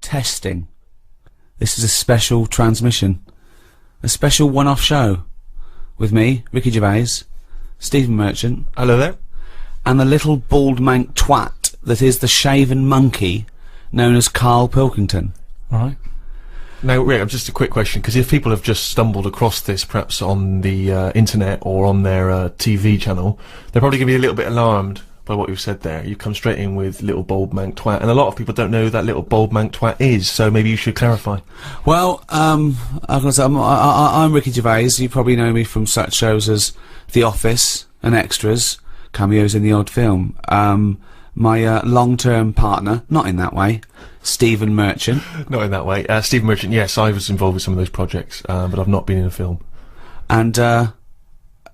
Testing. This is a special transmission. A special one-off show. With me, Ricky Gervais, Stephen Merchant. Hello there. And the little bald mank twat that is the shaven monkey known as Karl Pilkington. Right. Now, Rick, just a quick question, because if people have just stumbled across this, perhaps on the internet or on their TV channel, they're probably going to be a little bit alarmed by what you've said there. You've come straight in with little bald mank twat, and a lot of people don't know who that little bald mank twat is, so maybe you should clarify. Well, I'm Ricky Gervais. You probably know me from such shows as The Office and Extras, cameos in the odd film. My long-term partner, not in that way, Stephen Merchant. Not in that way. Stephen Merchant, yes, I was involved with some of those projects, but I've not been in a film. And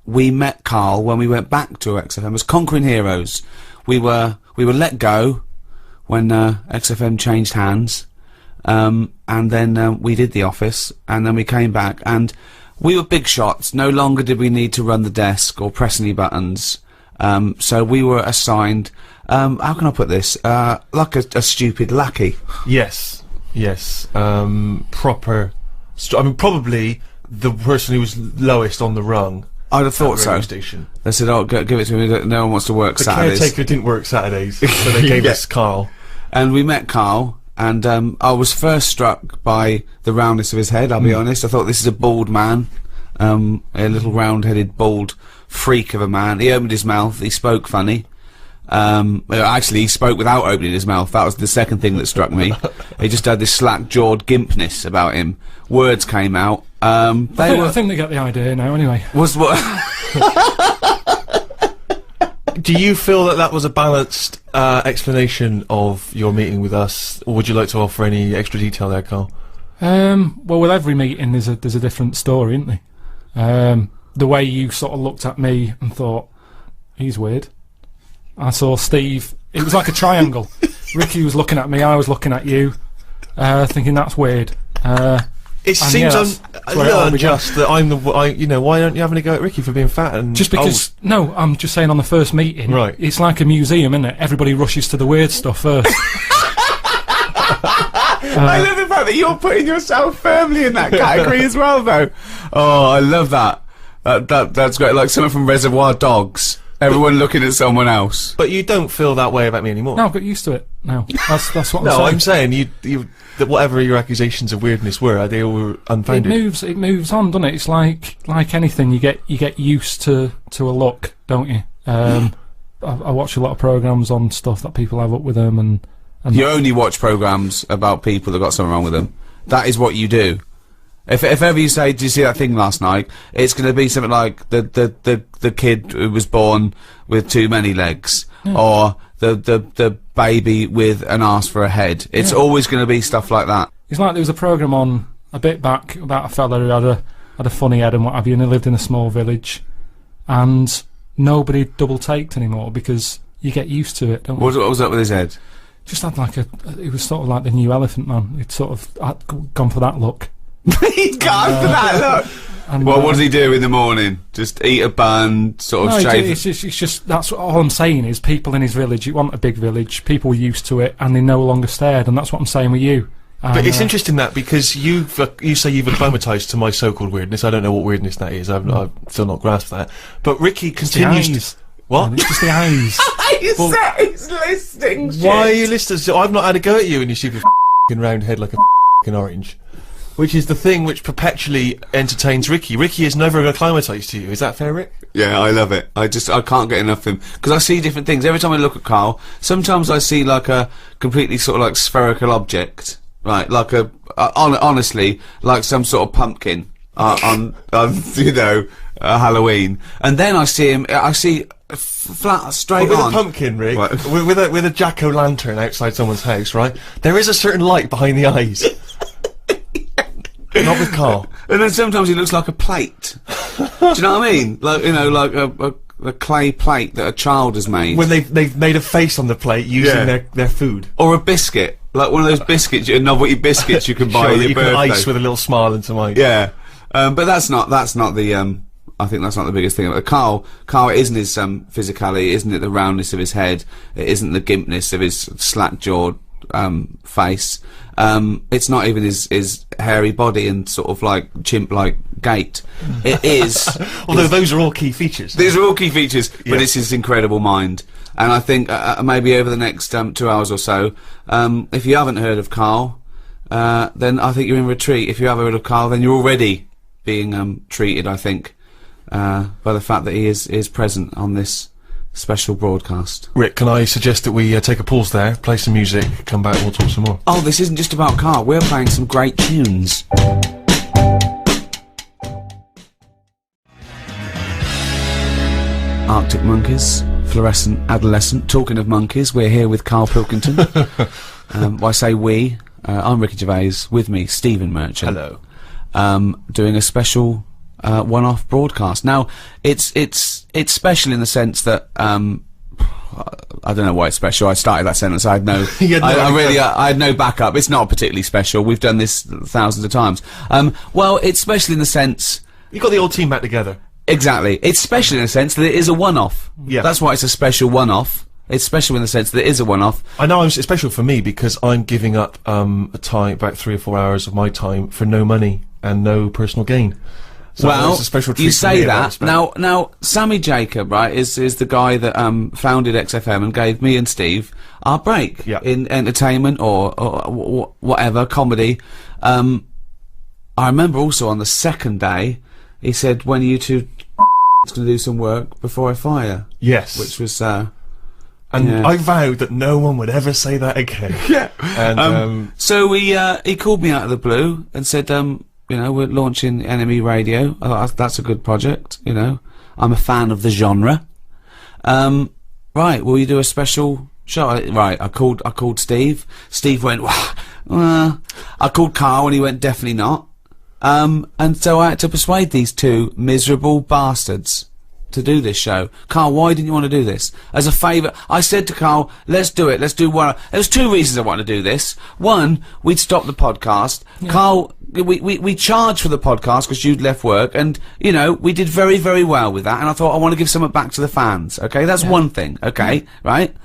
we met Karl when we went back to XFM as Conquering Heroes. We were let go when XFM changed hands, and then we did The Office, and then we came back, and we were big shots. No longer did we need to run the desk or press any buttons. So we were assigned, how can I put this, like a stupid lackey. Yes, yes, proper, I mean, probably the person who was lowest on the rung. I'd have thought so. Station. They said, oh, give it to me, no one wants to work Saturdays. The caretaker didn't work Saturdays, so they gave us Karl. And we met Karl, and I was first struck by the roundness of his head, I'll be honest. I thought, this is a bald man, a little round-headed, bald freak of a man. He opened his mouth, he spoke funny. Actually, he spoke without opening his mouth. That was the second thing that struck me. He just had this slack-jawed gimpness about him. Words came out. I think they get the idea now, anyway. Was what? Do you feel that that was a balanced explanation of your meeting with us, or would you like to offer any extra detail there, Karl? Well, with every meeting, there's a different story, isn't there? The way you sort of looked at me and thought, he's weird. I saw Steve, it was like a triangle. Ricky was looking at me, I was looking at you, thinking that's weird. It seems a little unjust that I'm the, you know, why aren't you having a go at Ricky for being fat and just because, old? No, I'm just saying on the first meeting, right. It's like a museum, isn't it? Everybody rushes to the weird stuff first. I love the fact that you're putting yourself firmly in that category as well, though. Oh, I love that. That's great. Like someone from Reservoir Dogs. Everyone looking at someone else. But you don't feel that way about me anymore. No, I've got used to it now. That's what I'm saying. No, I'm saying that whatever your accusations of weirdness were, they were unfounded. It moves on, doesn't it? It's like anything. You get used to a look, don't you? I watch a lot of programs on stuff that people have up with them, and you only watch programs about people that got something wrong with them. That is what you do. If ever you say, "Did you see that thing last night?" It's going to be something like the kid who was born with too many legs, or the baby with an arse for a head. It's always going to be stuff like that. It's like there was a program on a bit back about a fella who had a funny head and what have you, and he lived in a small village, and nobody double taked anymore because you get used to it, don't you? What was up with his head? Just had like it was sort of like the new Elephant Man. He'd sort of gone for that look. He'd gone for that look. And what does he do in the morning? Just eat a bun, sort of shave? It's just that's all I'm saying is people in his village. You want a big village. People were used to it, and they no longer stared. And that's what I'm saying with you. But it's interesting that because you say you've acclimatised to my so-called weirdness. I don't know what weirdness that is. I've still not grasped that. But Ricky continues to. What? It's just the eyes. He's listening. Why are you listening? So I've not had a go at you and your stupid round head like a orange. Which is the thing which perpetually entertains Ricky. Ricky is never acclimatised to you. Is that fair, Rick? Yeah, I love it. I can't get enough of him. Because I see different things. Every time I look at Karl, sometimes I see like a completely sort of like spherical object. Right, like honestly, like some sort of pumpkin on you know, Halloween. And then I see flat, straight with on. A pumpkin, Rick, with a jack-o'-lantern outside someone's house, right? There is a certain light behind the eyes. Not with Karl. And then sometimes he looks like a plate. Do you know what I mean? Like, you know, like a clay plate that a child has made. When they've made a face on the plate using their food. Or a biscuit. Like one of those biscuits, novelty biscuits you can buy at your you birthday. can ice with a little smile and some ice. Yeah. But that's not the, I think that's not the biggest thing. Karl, it isn't his physicality, it isn't it the roundness of his head, it isn't the gimpness of his slack-jawed face. It's not even his hairy body and sort of like chimp-like gait. It is. Although those are all key features. These are all key features, but it's his incredible mind. And I think maybe over the next 2 hours or so, if you haven't heard of Karl, then I think you're in retreat. If you have heard of Karl, then you're already being treated, I think, by the fact that he is present on this special broadcast. Rick, can I suggest that we take a pause there, play some music, come back and we'll talk some more? Oh, this isn't just about Karl. We're playing some great tunes. Arctic Monkeys, Fluorescent Adolescent. Talking of monkeys, we're here with Karl Pilkington. I say we. I'm Ricky Gervais. With me, Stephen Merchant. Hello. Doing a special one-off broadcast. Now, it's special in the sense that I don't know why it's special. I started that sentence. I had no. I had no backup. It's not particularly special. We've done this thousands of times. Well, it's special in the sense You got the old team back together. exactly. It's special in the sense that it is a one-off. Yeah. That's why it's a special one-off. It's special in the sense that it is a one-off. I know it's special for me because I'm giving up a time, about 3 or 4 hours of my time for no money and no personal gain. So Well, it's a special treat you for me say in that. respect. Now, Sammy Jacob, right, is the guy that founded XFM and gave me and Steve our break Yeah. in entertainment or whatever, comedy. I remember also on the second day, he said, when are you two going to do some work before I fire? Yes. Which was, and yeah. I vowed that no one would ever say that again. yeah. And So he called me out of the blue and said, you know, we're launching NME Radio. I thought, that's a good project, you know. I'm a fan of the genre. Right, will you do a special show? Right, I called Steve. Steve went, well, I called Karl and he went, definitely not. And so I had to persuade these two miserable bastards to do this show. Karl, why didn't you want to do this? As a favour, I said to Karl, let's do it, let's do one. There's two reasons I want to do this. One, we'd stop the podcast. Yeah. Karl, we charged for the podcast because you'd left work, and, you know, we did very, very well with that, and I thought, I want to give something back to the fans, okay? That's one thing, okay? Right?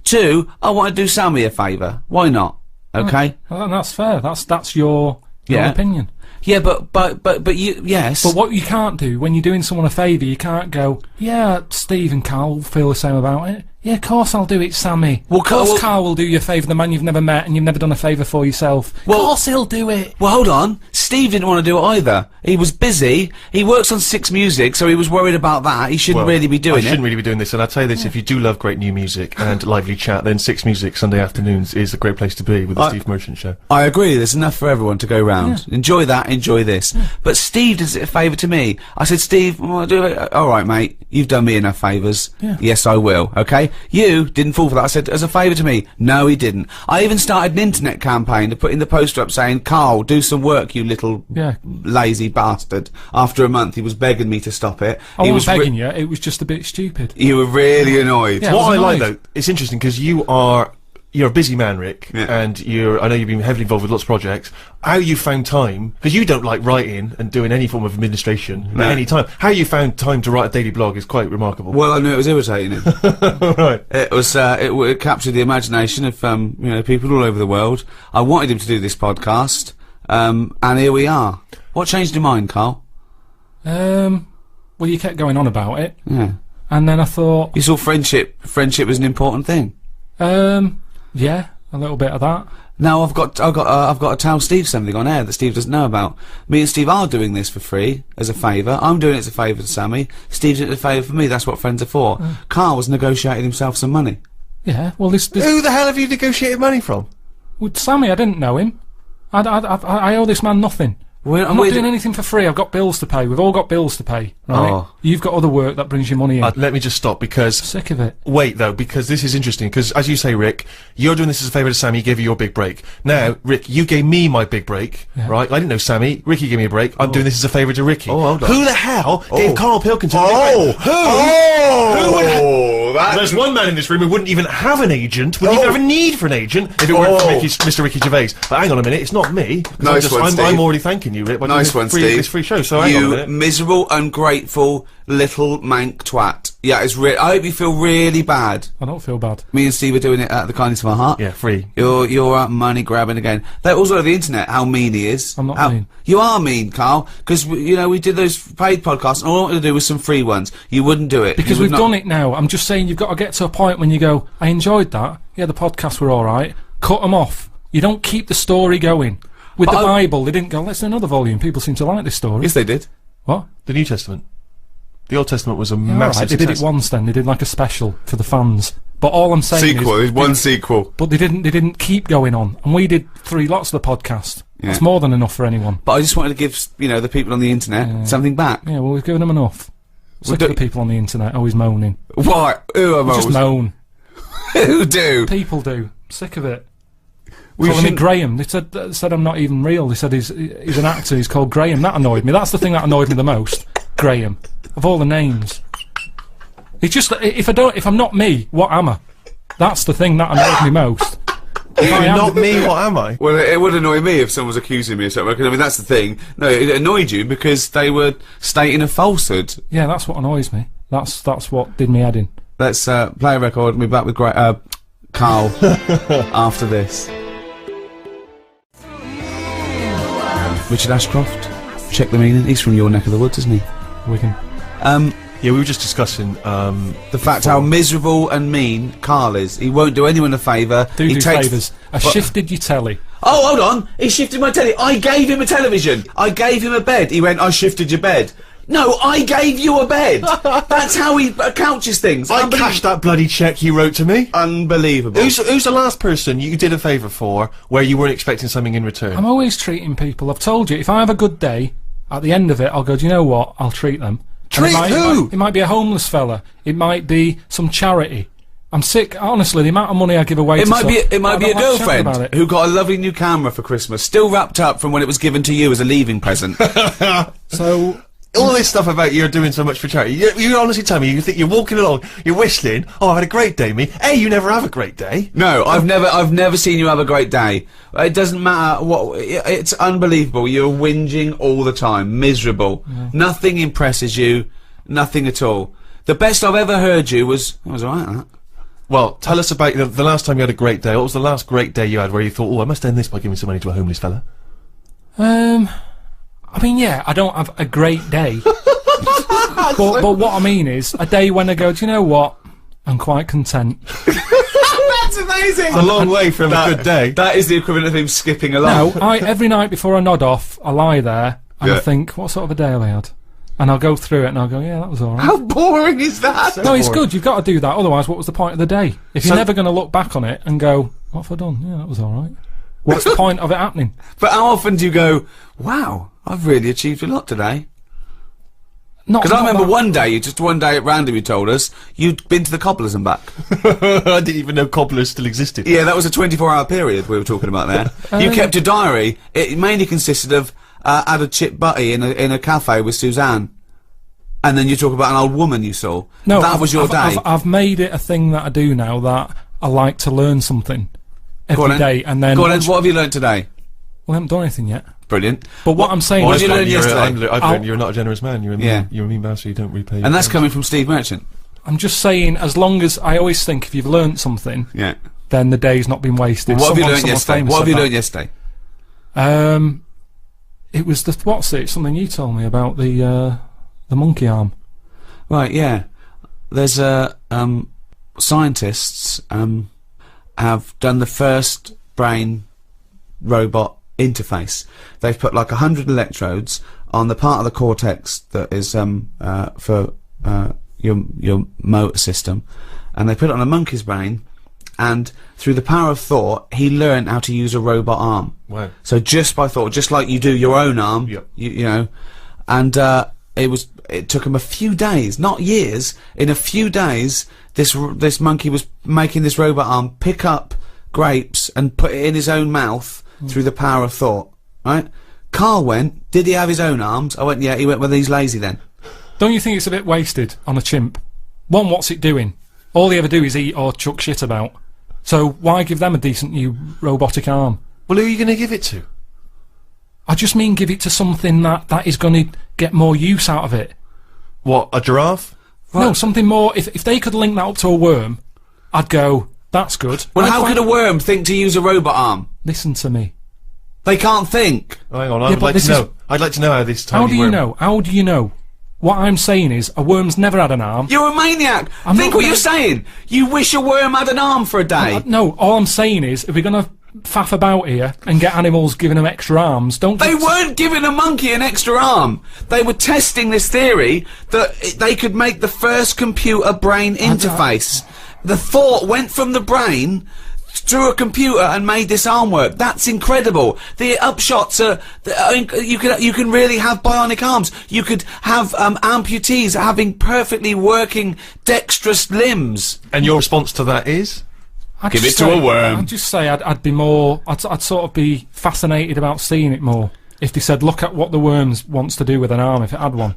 Two, I want to do Sammy a favour. Why not? Okay? Well, that's fair. That's your opinion. Yeah, but you, yes. But what you can't do when you're doing someone a favour, you can't go, yeah, Steve and Karl feel the same about it. Yeah, of course I'll do it, Sammy. Well, of course Karl will do you a favour, the man you've never met and you've never done a favour for yourself. Well, of course he'll do it. Well, hold on. Steve didn't want to do it either. He was busy. He works on 6 Music, so he was worried about that. He shouldn't really be doing it. I shouldn't really be doing this, and I'll tell you this, if you do love great new music and lively chat, then 6 Music Sunday afternoons is a great place to be with the Steve Merchant Show. I agree. There's enough for everyone to go round. Yeah. Enjoy that, enjoy this. Yeah. But Steve does it a favour to me. I said, Steve, well, do it. All right, mate. You've done me enough favours. Yeah. Yes, I will. Okay? You didn't fall for that. I said, as a favour to me. No, he didn't. I even started an internet campaign to put in the poster up saying, Karl, do some work, you little lazy bastard. After a month, he was begging me to stop it. I wasn't begging you. It was just a bit stupid. You were really annoyed. Yeah, what I like, though, it's interesting because you're a busy man, Rick, and I know you've been heavily involved with lots of projects. How you found time, because you don't like writing and doing any form of administration at any time. How you found time to write a daily blog is quite remarkable. Well, I knew it was irritating him. Right. It was, it captured the imagination of, you know, people all over the world. I wanted him to do this podcast, and here we are. What changed your mind, Karl? Well, you kept going on about it. Yeah. And then I thought... You saw friendship was an important thing. Yeah, a little bit of that. Now I've got to tell Steve something on air that Steve doesn't know about. Me and Steve are doing this for free as a favour. I'm doing it as a favour to Sammy. Steve's doing it as a favour for me. That's what friends are for. Karl was negotiating himself some money. Yeah, well, this Who the hell have you negotiated money from? With Sammy, I didn't know him. I owe this man nothing. I'm not doing anything for free. I've got bills to pay. We've all got bills to pay, right? Oh. You've got other work that brings you money in. Let me just stop because... Sick of it. Wait, though, because this is interesting, because as you say, Rick, you're doing this as a favour to Sammy, he gave you your big break. Now, Rick, you gave me my big break, right? I didn't know Sammy. Ricky gave me a break. I'm doing this as a favour to Ricky. Oh, hold on. Who the hell gave Karl Pilkington a big break? Who would There's one man in this room who wouldn't even have an agent, wouldn't even have a need for an agent if it weren't for Mr. Ricky Gervais. But hang on a minute, it's not me. Nice one, Steve. I'm already thanking thanking you, Rick. by Nice doing one, free, Steve. This free show. So hang on a You minute. miserable, ungrateful, little mank twat. Yeah, it's I hope you feel really bad. I don't feel bad. Me and Steve are doing it out of the kindness of our heart. Yeah, free. You're out money grabbing again. That also on the internet, how mean he is. I'm not mean. You are mean, Carl, because, you know, we did those paid podcasts, and all I wanted to do was some free ones. You wouldn't do it. Because we've done it now. I'm just saying you've got to get to a point when you go, I enjoyed that. Yeah, the podcasts were alright. Cut them off. You don't keep the story going. With But the Bible, they didn't go, let's do another volume. People seem to like this story. Yes, they did. What? The New Testament. The Old Testament was a Yeah, massive alright, they did it success. once then. They did like a special for the fans. But all I'm saying Sequel. is... There's one sequel. But they didn't keep going on. And we did 3 lots of the podcast. Yeah. That's more than enough for anyone. But I just wanted to give, you know, the people on the internet something back. Yeah, well, we've given them enough. Sick of the people on the internet always moaning. Why? Who am I? Just moan. Who do? People do. Sick of it. We Calling me shouldn't- Graham. They said I'm not even real. They said he's an actor. He's called Graham. That annoyed me. That's the thing that annoyed me the most. Graham. Of all the names. It's just that if I'm not me, what am I? That's the thing that annoyed me most. If I am- Not me, what am I? Well, it would annoy me if someone was accusing me of something. Because, I mean, that's the thing. No, it annoyed you because they were stating a falsehood. Yeah, that's what annoys me. That's what did me head in. Let's play a record and be back with Carl after this. Richard Ashcroft. Check the meaning. He's from your neck of the woods, isn't he? Wigan. Yeah, we were just discussing The fact how miserable and mean Carl is. He won't do anyone a favour. He Do takes favours. I shifted your telly. Oh, hold on. He shifted my telly. I gave him a television. I gave him a bed. He went, I shifted your bed. No, I gave you a bed. That's how he couches things. I cashed that bloody cheque he wrote to me. Unbelievable. Who's the last person you did a favour for where you weren't expecting something in return? I'm always treating people. I've told you, if I have a good day, at the end of it, I'll go, do you know what? I'll treat them. And Treat who? It might be a homeless fella. It might be some charity. I'm sick, honestly, the amount of money I give away It to might be some- a I don't like chatting girlfriend about it. who got a lovely new camera for Christmas, still wrapped up from when it was given to you as a leaving present. So, All this stuff about you're doing so much for charity. You honestly tell me, you think you're walking along, you're whistling, oh, I've had a great day, me. Hey, you never have a great day. No, I've never seen you have a great day. It doesn't matter what. It's unbelievable. You're whinging all the time, miserable. Nothing impresses you, nothing at all. The best I've ever heard you was alright. That. Well, tell us about the last time you had a great day. What was the last great day you had where you thought, oh, I must end this by giving some money to a homeless fella? I mean, yeah, I don't have a great day. but what I mean is, a day when I go, do you know what? I'm quite content. That's amazing. It's a long way from a good day. That is the equivalent of him skipping along. No, every night before I nod off, I lie there and I Yeah. think, what sort of a day have I had? And I'll go through it and I'll go, yeah, that was alright. How boring is that? No, it's good. You've got to do that. Otherwise, what was the point of the day? If you're never going to look back on it and go, what have I done? Yeah, that was alright. What's the point of it happening? But how often do you go, wow, I've really achieved a lot today? Because I remember one day at random you told us, you'd been to the Cobblers and back. I didn't even know cobblers still existed. Yeah, that was a 24-hour period we were talking about there. You kept a diary. It mainly consisted of had a chip butty in a cafe with Suzanne. And then you talk about an old woman you saw. No, that was your day. I've made it a thing that I do now that I like to learn something Go on every then. day, and then Go on then, what have you learnt today? well, I haven't done anything yet. Brilliant. But what I'm saying what is, did you learn yesterday? I've learned you're not a generous man. You're a mean, Yeah. you're a mean bastard. You don't repay. And that's coming from Steve Merchant. I'm just saying, as long as I always think if you've learnt something, Yeah. then the day's not been wasted. What have you Someone learnt yesterday? famous What have said you that. learnt yesterday? It was something you told me about the monkey arm. Right, yeah. There's scientists have done the first brain robot interface. They've put like 100 electrodes on the part of the cortex that is for your motor system, and they put it on a monkey's brain, and through the power of thought he learned how to use a robot arm. Wow. So just by thought, just like you do your own arm, Yep. you know, and it took him a few days, not years. In a few days, this monkey was making this robot arm pick up grapes and put it in his own mouth through the power of thought. Right? Carl went. Did he have his own arms? I went. Yeah. He went. Well, he's lazy then. Don't you think it's a bit wasted on a chimp? One, what's it doing? All they ever do is eat or chuck shit about. So why give them a decent new robotic arm? Well, who are you going to give it to? I just mean give it to something that is going to get more use out of it. What, a giraffe? No, something more. If they could link that up to a worm, I'd go, that's good. Well, how could a worm think to use a robot arm? Listen to me. They can't think. Hang on, I'd like to know how this tiny How do you worm... know? How do you know? What I'm saying is, a worm's never had an arm. You're a maniac. I'm Think not what you're saying. You wish a worm had an arm for a day. No, all I'm saying is, if we're going to faff about here and get animals giving them extra arms, don't... They weren't giving a monkey an extra arm. They were testing this theory that they could make the first computer-brain interface. The thought went from the brain through a computer and made this arm work. That's incredible. The upshots are... You can really have bionic arms. You could have amputees having perfectly working dexterous limbs. And your response to that is? Give it to a worm. I'd just say I'd be more... I'd sort of be fascinated about seeing it more. If they said, look at what the worm wants to do with an arm if it had one.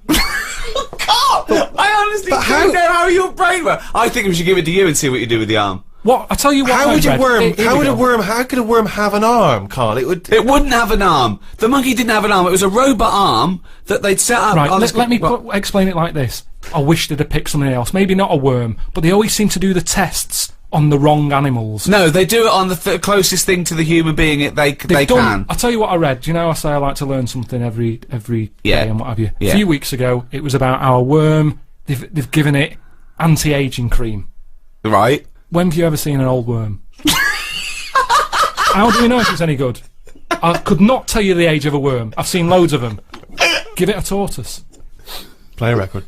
I honestly don't know how your brain works. I think we should give it to you and see what you do with the arm. What? I tell you what. How could a worm have an arm, Carl? It wouldn't have an arm. The monkey didn't have an arm. It was a robot arm that they'd set up. Right. Let me explain it like this. I wish they'd have picked something else. Maybe not a worm, but they always seem to do the tests on the wrong animals. No, they do it on the closest thing to the human being they can. I'll tell you what I read. Do you know I say I like to learn something every day and what have you? Yeah. A few weeks ago, it was about our worm. They've given it anti-aging cream. Right. When have you ever seen an old worm? How do we know if it's any good? I could not tell you the age of a worm. I've seen loads of them. Give it a tortoise. Play a record.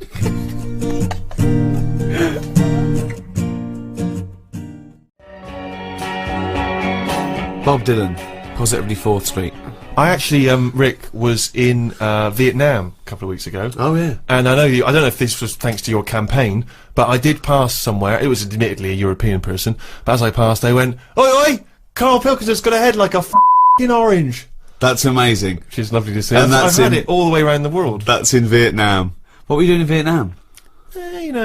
Bob Dylan, Positively 4th Street. I actually, Rick, was in Vietnam a couple of weeks ago. Oh, yeah. And I don't know if this was thanks to your campaign, but I did pass somewhere. It was admittedly a European person, but as I passed, they went, "Oi, oi! Karl Pilkington's got a head like a f***ing orange." That's amazing. Which is lovely to see. And I've had it all the way around the world. That's in Vietnam. What were you doing in Vietnam?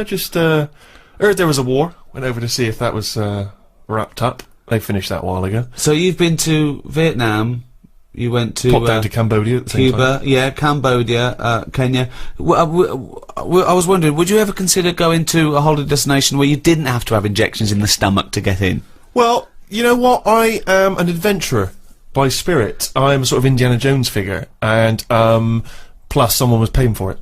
Just heard there was a war. Went over to see if that was wrapped up. They finished that a while ago. So you've been to Vietnam. You went to popped down to Cambodia at the same Cuba, time. yeah, Cambodia, Kenya. I was wondering, would you ever consider going to a holiday destination where you didn't have to have injections in the stomach to get in? Well, you know what? I am an adventurer by spirit. I'm a sort of Indiana Jones figure, and plus someone was paying for it.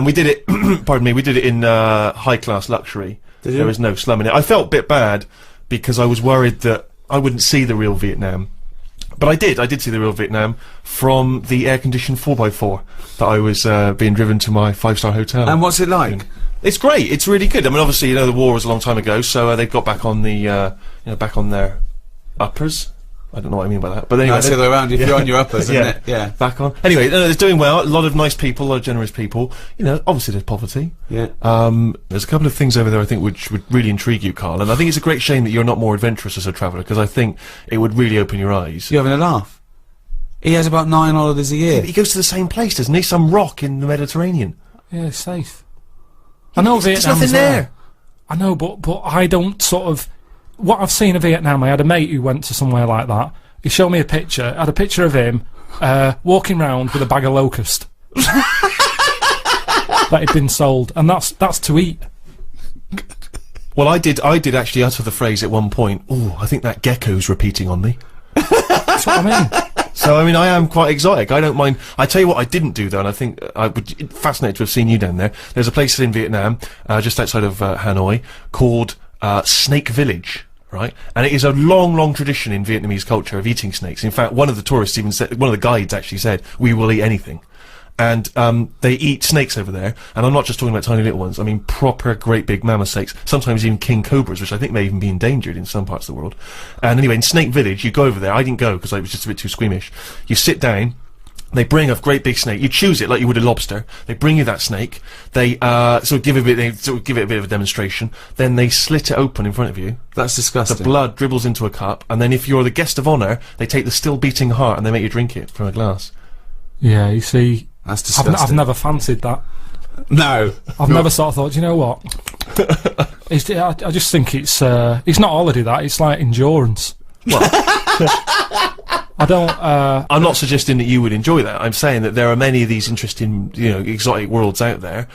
We did it. Pardon me. We did it in high class luxury. There was no slum in it. I felt a bit bad because I was worried that I wouldn't see the real Vietnam. But I did see the real Vietnam from the air-conditioned 4x4 that I was being driven to my 5-star hotel. And what's it like? It's great, it's really good. I mean, obviously, the war was a long time ago, so they've got back on the, back on their uppers. I don't know what I mean by that, but anyway. That's the other way around, if you're on your uppers, isn't it? Yeah. Back on. Anyway, it's doing well, a lot of nice people, a lot of generous people. Obviously there's poverty. Yeah. There's a couple of things over there I think which would really intrigue you, Carl, and I think it's a great shame that you're not more adventurous as a traveller, because I think it would really open your eyes. You're having a laugh? He has about 9 holidays a year. Yeah, but he goes to the same place, doesn't he? Some rock in the Mediterranean. Yeah, it's safe. I know Vietnam's there's nothing there. I know, but I don't sort of... What I've seen of Vietnam, I had a mate who went to somewhere like that. He showed me a picture. I had a picture of him walking round with a bag of locust that had been sold, and that's to eat. Well, I did actually utter the phrase at one point. "Oh, I think that gecko's repeating on me." That's what I mean. So, I mean, I am quite exotic. I don't mind. I tell you what I didn't do, though, and I think I would fascinated to have seen you down there. There's a place in Vietnam, just outside of Hanoi, called Snake Village. Right, and it is a long, long tradition in Vietnamese culture of eating snakes. In fact, one of the tourists even said, one of the guides actually said, "We will eat anything." And they eat snakes over there, and I'm not just talking about tiny little ones. I mean proper, great big mammoth snakes. Sometimes even king cobras, which I think may even be endangered in some parts of the world. And anyway, in Snake Village, you go over there. I didn't go because I was just a bit too squeamish. You sit down. They bring a great big snake. You choose it like you would a lobster. They bring you that snake. They sort of give it a bit of a demonstration. Then they slit it open in front of you. That's disgusting. The blood dribbles into a cup, and then if you're the guest of honour, they take the still beating heart and they make you drink it from a glass. Yeah, you see, that's disgusting. I've never fancied that. No, I've never sort of thought. Do you know what? I just think it's not holiday. That it's like endurance. What? I don't. I'm not suggesting that you would enjoy that. I'm saying that there are many of these interesting, exotic worlds out there.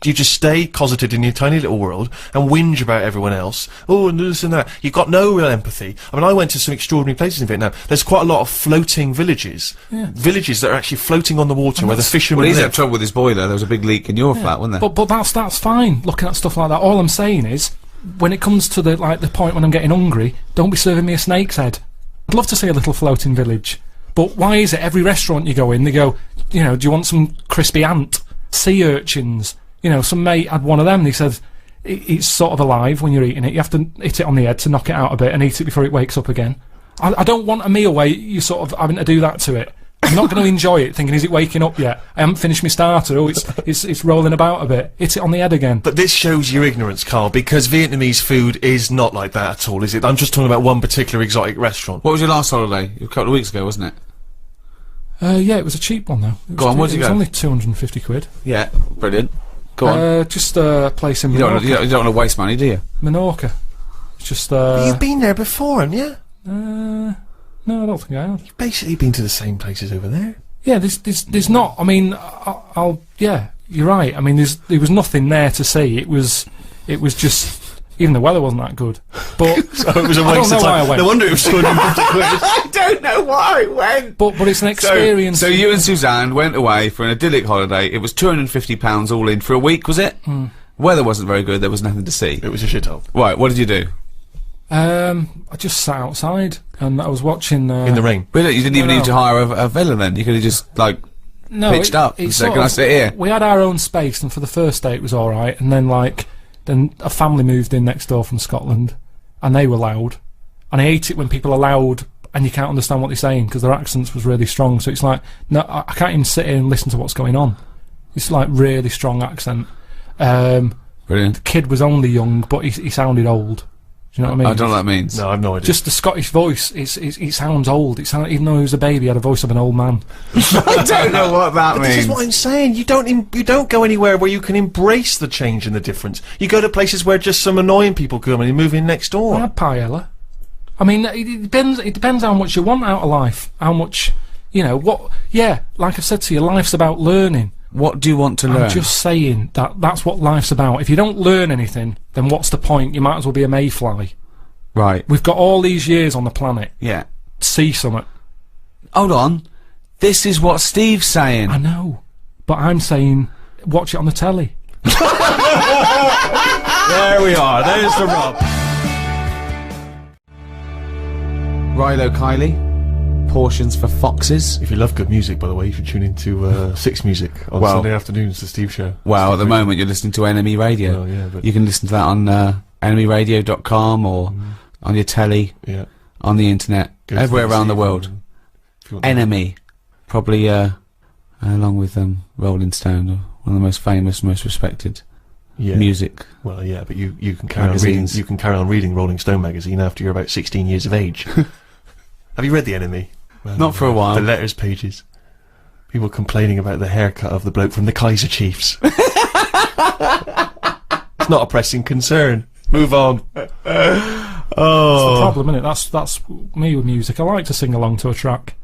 You just stay closeted in your tiny little world and whinge about everyone else. Oh, and this and that. You've got no real empathy. I mean, I went to some extraordinary places in Vietnam. There's quite a lot of floating villages. Yeah. Villages that are actually floating on the water where the fishermen Well, he's live. had trouble with his boiler. There was a big leak in your flat, wasn't there? But that's fine. Looking at stuff like that. All I'm saying is, when it comes to the point when I'm getting hungry, don't be serving me a snake's head. I'd love to see a little floating village. But why is it every restaurant you go in, they go, do you want some crispy ant, sea urchins? Some mate had one of them, and he said, it's sort of alive when you're eating it. You have to hit it on the head to knock it out a bit and eat it before it wakes up again. I don't want a meal where you're sort of having to do that to it. I'm not going to enjoy it, thinking, is it waking up yet? I haven't finished my starter. Oh, it's rolling about a bit. Hit it on the head again. But this shows your ignorance, Carl, because Vietnamese food is not like that at all, is it? I'm just talking about one particular exotic restaurant. What was your last holiday? A couple of weeks ago, wasn't it? Yeah, it was a cheap one, though. Go on, where'd you It was go? only 250 quid. Yeah, brilliant. Go on. Just a place in You Menorca. don't want to waste money, do you? Menorca. It's just, You've been there before, haven't you? no, I don't think I have. You've basically been to the same places over there. Yeah, there's not. I mean, yeah, you're right. I mean, there was nothing there to see. It was just. Even the weather wasn't that good. But So it was a I don't waste know of why I time. went. No wonder it was 250 quid. I don't know why I went. But it's an experience. So you and Suzanne went away for an idyllic holiday. It was £250 all in for a week, was it? Weather wasn't very good. There was nothing to see. It was a shithole. Right, what did you do? I just sat outside and I was watching. In the rain. Really, you didn't even No. need to hire a villa then. You could have just pitched up and said, "Can I sit here?" We had our own space, and for the first day it was all right. And then then a family moved in next door from Scotland, and they were loud. And I hate it when people are loud and you can't understand what they're saying because their accents was really strong. So it's like, no, I can't even sit here and listen to what's going on. It's like really strong accent. Brilliant. Kid was only young, but he sounded old. Do you know what I mean? I don't know what that means. No, I've no idea. Just the Scottish voice, it sounds old. Even though he was a baby, he had a voice of an old man. I don't know what that But means. this is what I'm saying. You don't go anywhere where you can embrace the change and the difference. You go to places where just some annoying people come and you move in next I door. had paella. I mean, it depends. It depends how much you want out of life. How much, what? Yeah, like I've said to you, life's about learning. What do you want to learn? I'm just saying that's what life's about. If you don't learn anything, then what's the point? You might as well be a mayfly. Right. We've got all these years on the planet. Yeah. See something. Hold on. This is what Steve's saying. I know, but I'm saying watch it on the telly. There we are. There's the rub. Rilo Kiley. Portions for foxes. If you love good music, by the way, you should tune into Six Music on Well- Sunday afternoons, the Steve Show. Well, at the Steve moment you're listening to NME Radio. Well, yeah, but You can listen to that on NMEradio.com or on your telly, yeah, on the internet, go to everywhere around the Steve world. on- if you want NME. Probably, along with Rolling Stone, one of the most famous, most respected yeah. music. Well, yeah, but you can carry on reading. Magazines. You can carry on reading Rolling Stone magazine after you're about 16 years of age. Have you read the NME? Well, Not for a while. The letters pages. People complaining about the haircut of the bloke from the Kaiser Chiefs. It's not a pressing concern. Move on. That's the problem, isn't it? That's me with music. I like to sing along to a track,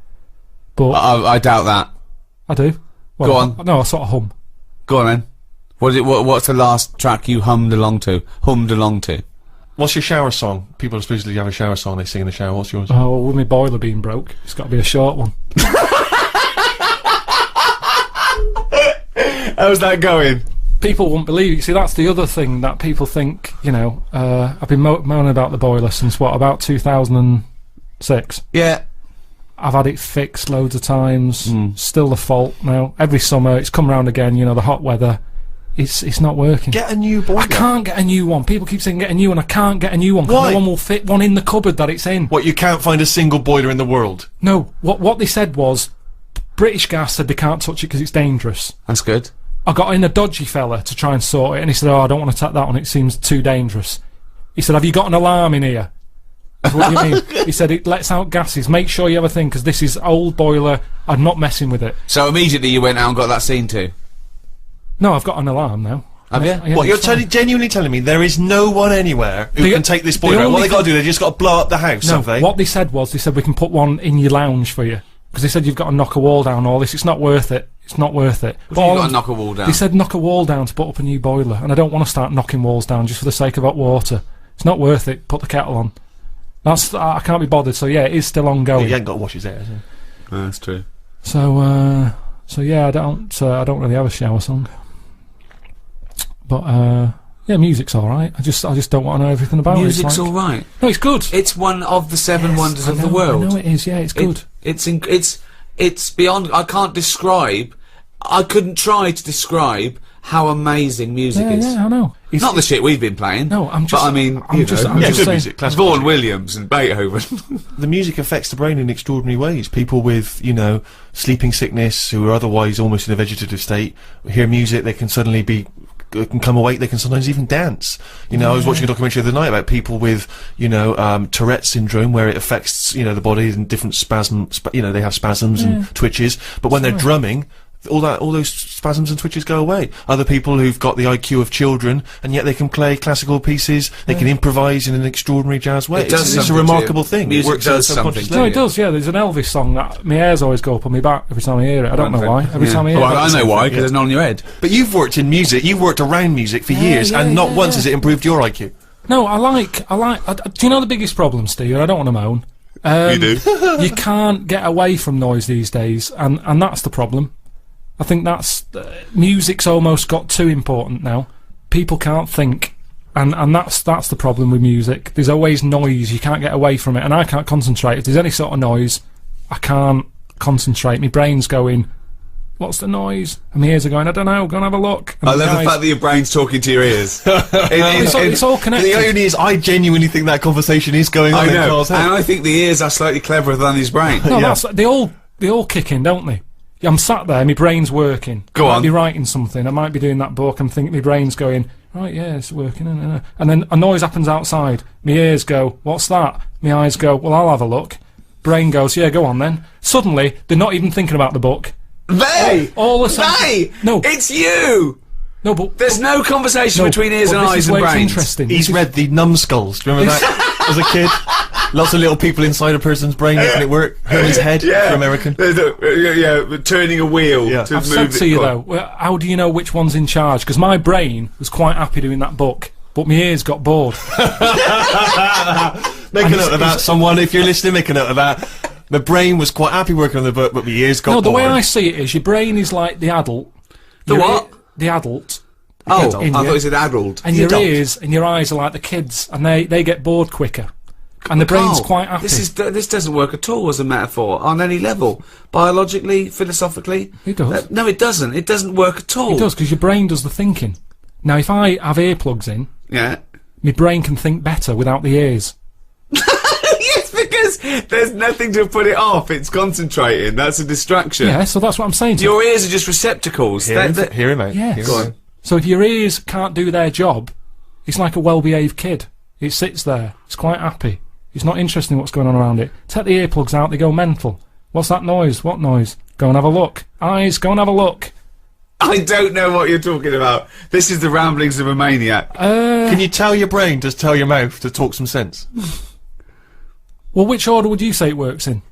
but I doubt that. I do. Well, Go on. No, I sort of hum. Go on then. What's the last track you hummed along to? What's your shower song? People supposedly have a shower song they sing in the shower. What's yours? Oh, with my boiler being broke, it's got to be a short one. How's that going? People won't believe it. See, that's the other thing that people think, I've been moaning about the boiler since, about 2006? Yeah. I've had it fixed loads of times, still the fault now. Every summer, it's come round again, the hot weather, it's not working. Get a new boiler. I can't get a new one. People keep saying get a new one, I can't get a new one, 'cause Why? no one will fit one in the cupboard that it's in. What, you can't find a single boiler in the world? No, what they said was, British Gas said they can't touch it because it's dangerous. That's good. I got in a dodgy fella to try and sort it, and he said, I don't want to tap that on, it seems too dangerous. He said, have you got an alarm in here? I said, what do you mean? He said, it lets out gases, make sure you have a thing, because this is old boiler, I'm not messing with it. So immediately you went out and got that seen to? No, I've got an alarm now. Yeah, What, you're it's fine. genuinely telling me there is no one anywhere who The- can take this the boiler out? What only they got to do, they just got to blow up the house, No, have they? what they said we can put one in your lounge for you. Because they said you've got to knock a wall down, all this. It's not worth it. It's not worth it. You've got to knock a wall down. They said knock a wall down to put up a new boiler, and I don't want to start knocking walls down just for the sake of hot water. It's not worth it. Put the kettle on. I can't be bothered. So yeah, it is still ongoing. He ain't got to wash his hair, has he? No, that's true. So yeah, I don't really have a shower song. But yeah, music's all right. I just don't want to know everything about Music's it. It's like, all right. no, it's good. It's one of the seven wonders of the I world. know it is. Yeah, it's good. It's beyond. I can't describe. I couldn't try to describe how amazing music is. Yeah, I know. It's Not the shit we've been playing. No, I'm But just. I mean, I'm you just. know, I'm yeah, just good saying. music, classical Vaughan music. Williams and Beethoven. The music affects the brain in extraordinary ways. People with, sleeping sickness who are otherwise almost in a vegetative state hear music, they can suddenly can come awake, they can sometimes even dance. I was watching a documentary the other night about people with, Tourette's syndrome, where it affects, the body in different they have spasms and twitches, but when they're drumming, all those spasms and twitches go away. Other people who've got the IQ of children, and yet they can play classical pieces, they can improvise in an extraordinary jazz way. It does It's a something to remarkable you. thing. Music It works does on a subconscious something to No, level. it does. Yeah, there's an Elvis song that my hairs always go up on my back every time I hear it. I don't know why. Every time I hear Well, it. I know why, because yeah. there's none on your head. But you've worked in music, you've worked around music for years, and not once has it improved your IQ. No, I like. Do you know the biggest problem, Steve? I don't want to moan. You do. You can't get away from noise these days, and that's the problem. I think that's music's almost got too important now. People can't think, and that's the problem with music. There's always noise. You can't get away from it, and I can't concentrate. If there's any sort of noise, I can't concentrate. My brain's going, "What's the noise?" And my ears are going, "I don't know. Go and have a look." And I my love the eyes- fact that your brain's talking to your ears. it's all connected. The irony is, I genuinely think that conversation is going on I in know, Carl's head. and I think the ears are slightly cleverer than his brain. No, Yeah. they all kick in, don't they? I'm sat there, my brain's working. Go I might on. be writing something, I might be doing that book, I'm thinking my brain's going, right, yeah, it's working, and then a noise happens outside. My ears go, what's that? My eyes go, well, I'll have a look. Brain goes, yeah, go on then. Suddenly, they're not even thinking about the book. They! All the time. They! No. It's you! No, but There's no conversation no, between ears but and this eyes is and where it's brains. interesting. He's This is- read the numbskulls. Do you remember that as a kid? Lots of little people inside a person's brain making it work. Herman's head for American. Turning a wheel Yeah. to I've move said to it. you Go on. though, well, how do you know which one's in charge? Because my brain was quite happy doing that book, but my ears got bored. Make a note of that, someone. If you're listening, make a note of that. My brain was quite happy working on the book, but my ears got No, the bored. way I see it is your brain is like the adult. The Your what? The adult. Oh, I in thought you. you said adult. And The your adult. ears and your eyes are like the kids, and they get bored quicker. And the brain's Carl, quite happy. This doesn't work at all as a metaphor on any level, biologically, philosophically. It does. No, it doesnn'. It doesn't work at all. It does, because your brain does the thinking. Now, if I have earplugs in, Yeah. my brain can think better without the ears. Yes, because there's nothing to put it off. It's concentrating. That's a distraction. Yeah, so that's what I'm saying to you. Your ears are just receptacles. Hear him, They're- hear him out. Yes. Hear him Go out. on. So if your ears can't do their job, it's like a well-behaved kid. It sits there. It's quite happy. It's not interested in what's going on around it. Take the earplugs out, they go mental. What's that noise? What noise? Go and have a look. Eyes, go and have a look. I don't know what you're talking about. This is the ramblings of a maniac. Can you tell your brain to tell your mouth to talk some sense? Well, which order would you say it works in?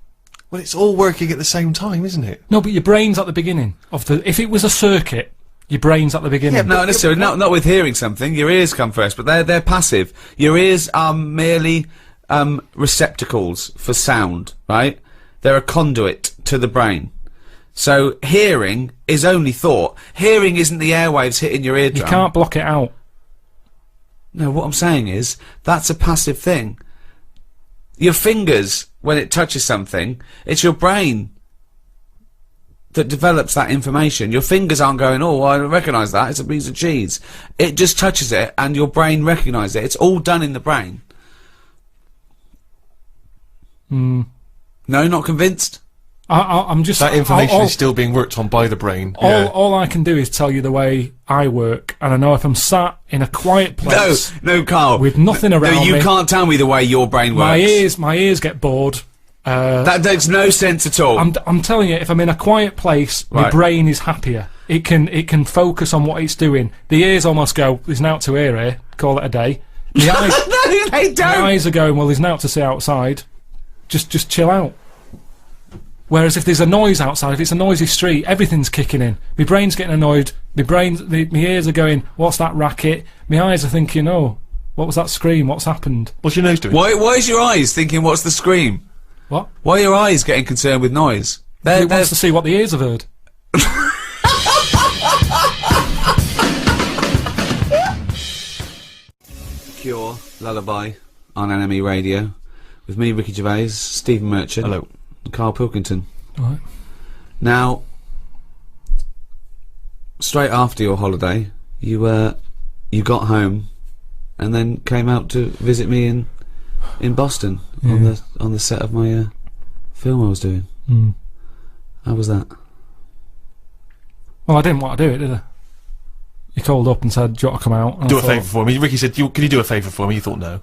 Well, it's all working at the same time, isn't it? No, but your brain's at the beginning of the... If it was a circuit, your brain's at the beginning. No, necessarily. Not with hearing something. Your ears come first, but they're passive. Your ears are merely receptacles for sound, right? They're a conduit to the brain. So hearing is only thought. Hearing isn't the airwaves hitting your eardrum. You can't block it out. No, what I'm saying is that's a passive thing. Your fingers, when it touches something, it's your brain that develops that information. Your fingers aren't going, oh, I recognise that, it's a piece of cheese. It just touches it and your brain recognises it. It's all done in the brain. No, not convinced? I'm just... That information all- is still being worked on by the brain. All I can do is tell you the way I work, and I know if I'm sat in a quiet place... No, Carl. With nothing around No, you me. can't tell me the way your brain works. My ears get bored. That makes no sense at all. I'm telling you, if I'm in a quiet place, my Right. brain is happier. It can focus on what it's doing. The ears almost go, there's now to here, call it a day. The eyes, No, they the don't. eyes are going, well, there's now to see outside. Just chill out. Whereas if there's a noise outside, if it's a noisy street, everything's kicking in. My brain's getting annoyed. My ears are going, what's that racket? My eyes are thinking, oh, what was that scream? What's happened? What's your nose doing? Why is your eyes thinking, what's the scream? What? Why are your eyes getting concerned with noise? It wants to see what the ears have heard. Cure Lullaby on NME Radio with me, Ricky Gervais, Stephen Merchant, Hello. and Karl Pilkington. Right. Now, straight after your holiday, you got home and then came out to visit me in Boston on the set of my film I was doing. Mm. How was that? Well, I didn't want to do it, did I? He called up and said, do you want to come out? And Do I a thought, favour for me. Ricky said, can you do a favour for me? You thought no.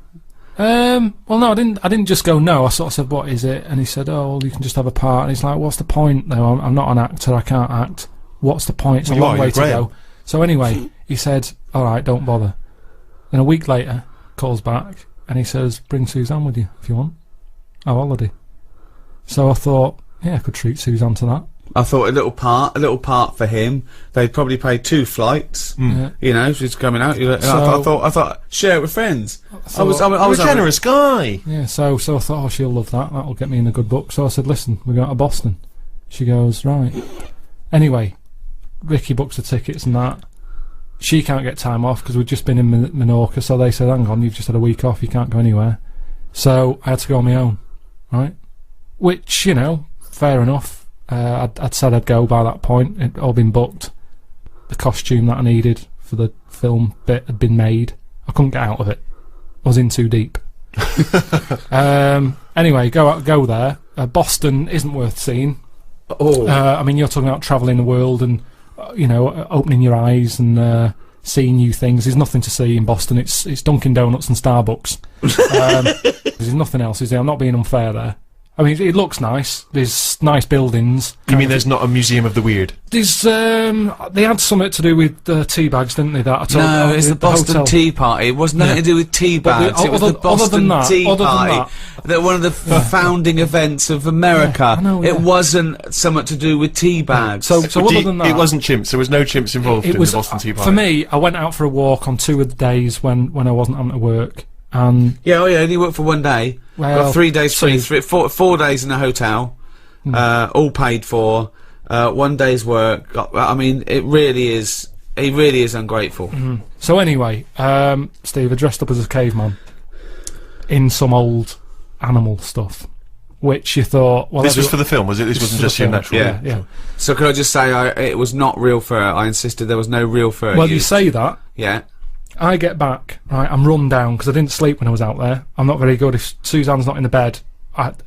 Well, no, I didn't just go no. I sort of said, what is it? And he said, oh, well, you can just have a part. And he's like, what's the point, though? I'm not an actor. I can't act. What's the point? It's Well, a you long are, way you're to Graham. go. So anyway, he said, all right, don't bother. Then a week later, calls back and he says, bring Suzanne with you if you want. Our holiday. So I thought, yeah, I could treat Suzanne to that. I thought a little part for him. They'd probably pay 2 flights. Yeah. You know, she's coming out. I thought, share it with friends. I was You're a generous guy. Yeah, so I thought, oh, she'll love that. That'll get me in a good book. So I said, listen, we're going to Boston. She goes, right. Anyway, Ricky books the tickets and that. She can't get time off because we've just been in Menorca. So they said, hang on, you've just had a week off. You can't go anywhere. So I had to go on my own, right? Which, you know, fair enough. I'd said I'd go by that point. It'd all been booked. The costume that I needed for the film bit had been made. I couldn't get out of it. I was in too deep. Anyway, go there. Boston isn't worth seeing. Oh, I mean, you're talking about travelling the world and, you know, opening your eyes and seeing new things. There's nothing to see in Boston. It's Dunkin' Donuts and Starbucks. There's nothing else, is there? I'm not being unfair there. I mean, it looks nice. There's nice buildings. You mean there's not a museum of the weird? There's they had something to do with tea bags, didn't they? That I told no, it's the Boston hotel. Tea Party. It was nothing to do with tea But bags. It was the Boston Tea Party. That one of the founding events of America. I know, It wasn't something to do with tea bags. So other than that, it wasn't chimps. There was no chimps involved in the Boston Tea Party. For me, I went out for a walk on 2 of the days when I wasn't having to work, and yeah, only worked for 1 day. Well, Got 3 days free. 2. 4 days in a hotel, all paid for. 1 day's work. I mean, it really is. He really is ungrateful. So anyway, Steve, I dressed up as a caveman in some old animal stuff, which you thought, well, This was for the film, was it? This wasn't for just the your film. natural. Yeah. So could I just say, it was not real fur. I insisted there was no real fur. Well, you used. say that. Yeah. I get back, right, I'm run down because I didn't sleep when I was out there. I'm not very good. If Suzanne's not in the bed,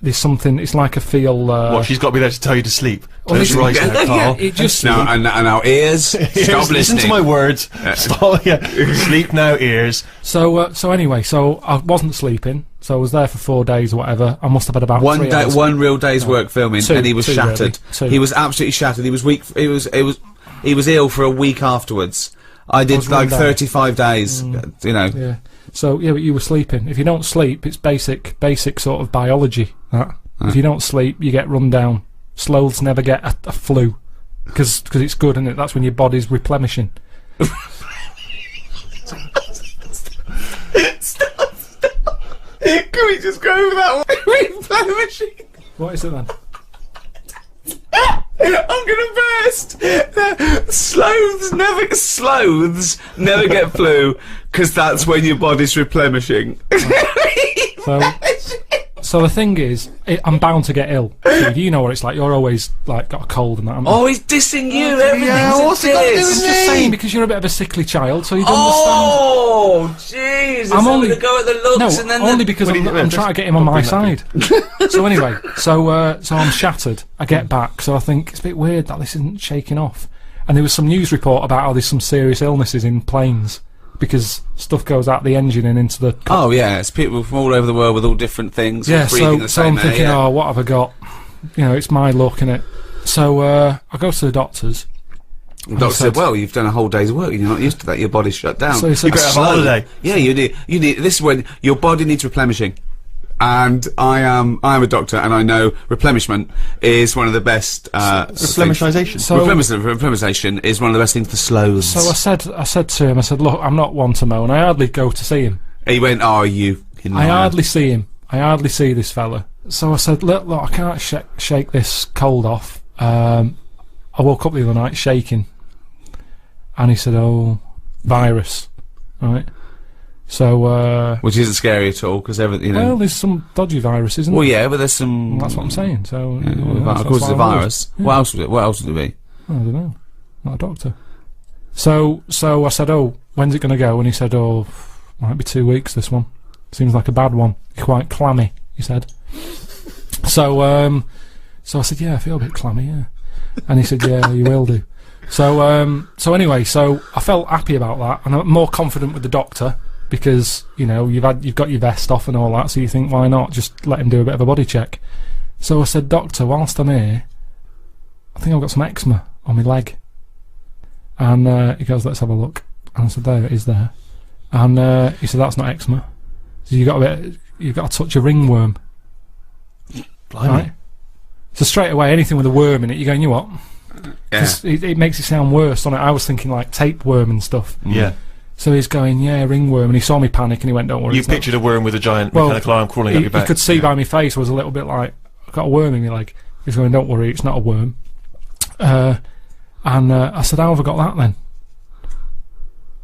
there's something, it's like I feel... What, she's got to be there to tell you to sleep? Well, Close your eyes it's- now, Carl. it just... No, and our ears. Stop Listen listening. to my words. Stop, sleep now, ears. So anyway, so I wasn't sleeping, so I was there for 4 days or whatever. I must have had about 3 hours. One real day's work filming, 2, and he was 2 shattered. really. 2. He was absolutely shattered. He was weak. He was ill for a week afterwards. I did was like run down. 35 days. You know. Yeah. So, yeah, but you were sleeping. If you don't sleep, it's basic sort of biology, that. If you don't sleep, you get run down. Sloths never get a flu. Because it's good, isn't it? That's when your body's replenishing. Stop. Can we just go over that way? Machine. What is it then? I'm gonna burst. Sloths never get flu because that's when your body's replenishing. So the thing is, I'm bound to get ill. Steve, you know what it's like. You're always like got a cold and that. Oh, he's dissing you. Everything's what's he got to do with I'm diss. just saying because you're a bit of a sickly child, so you don't Oh, jeez! I'm only to go at the looks understand. and then No, only because I'm trying to get him on my side. So anyway, so I'm shattered. I get back, so I think it's a bit weird that this isn't shaking off. And there was some news report about how there's some serious illnesses in planes. because stuff goes out the engine and into the... Oh, yeah, it's people from all over the world with all different things. Yeah, breathing the so same I'm air, thinking, yeah. oh, what have I got? You know, it's my luck, innit? So, I go to the doctors. The doctor said, well, you've done a whole day's work and you're not used to that, your body's shut down. So he said, You better have a holiday. Yeah, you need, this is when your body needs replenishing. And I am a doctor, and I know replenishment is one of the best, Replenishization. So- replenishization is one of the best things for sloths. So I said to him, I said, look, I'm not one to moan. I hardly go to see him. He went, oh, you... I hardly see him. I hardly see this fella. So I said, look, I can't shake this cold off. I woke up the other night shaking. And he said, oh, virus. Right? So, Which isn't scary at all, because everything, you know... well, there's some dodgy virus, isn't Well, there? yeah, but there's some... Well, that's what I'm saying. So, of course, it's a virus. Yeah. What else would it? What else would it be? I don't know. Not a doctor. So I said, oh, when's it going to go? And he said, oh, might be 2 weeks, this one. Seems like a bad one. Quite clammy, he said. So I said, yeah, I feel a bit clammy, yeah. And he said, yeah, you will do. So anyway, so I felt happy about that, and I'm more confident with the doctor, because, you know, you've got your vest off and all that, so you think, why not just let him do a bit of a body check? So I said, doctor, whilst I'm here, I think I've got some eczema on my leg. And he goes, let's have a look. And I said, there it is there. And he said, that's not eczema. So you've got a touch of ringworm. Blimey. Right? So straight away, anything with a worm in it, you're going, you what? Yeah. 'Cause it makes it sound worse, doesn't it? I was thinking like tapeworm and stuff. Yeah. So he's going, yeah, ringworm, and he saw me panic, and he went, don't worry. You it's not- pictured a worm with a giant Well, mechanical arm crawling up He your back. could see by my face, I was a little bit like, I've got a worm in my leg. He's going, don't worry, it's not a worm. And I said, how have I got that then?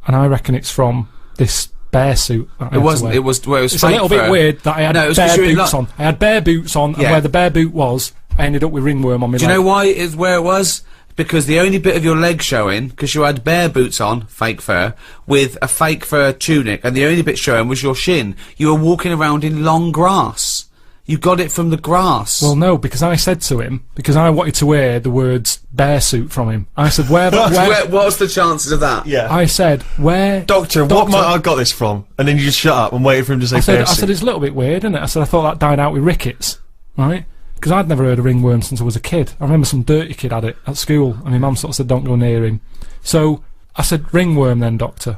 And I reckon it's from this bear suit that I had It to wasn't. wear. It was. Well, it was It's a fake little bit fur. weird that I had No, it was bare 'cause you were in boots on. I had bare boots on, and Yeah. where the bare boot was, I ended up with ringworm on my Do you leg. know why it is where it was? Because the only bit of your leg showing, because you had bare boots on, fake fur, with a fake fur tunic, and the only bit showing was your shin. You were walking around in long grass. You got it from the grass. Well, no, because I said to him, because I wanted to wear the words bear suit from him. I said, where? What's the chances of that? Yeah. I said, where? Doctor, what might I got this from? And then you just shut up and waited for him to say I bear said, suit. it's a little bit weird, isn't it? I said, I thought that died out with rickets, right? Because I'd never heard of ringworm since I was a kid. I remember some dirty kid had it at school, and my mum sort of said, don't go near him. So I said, ringworm then, doctor.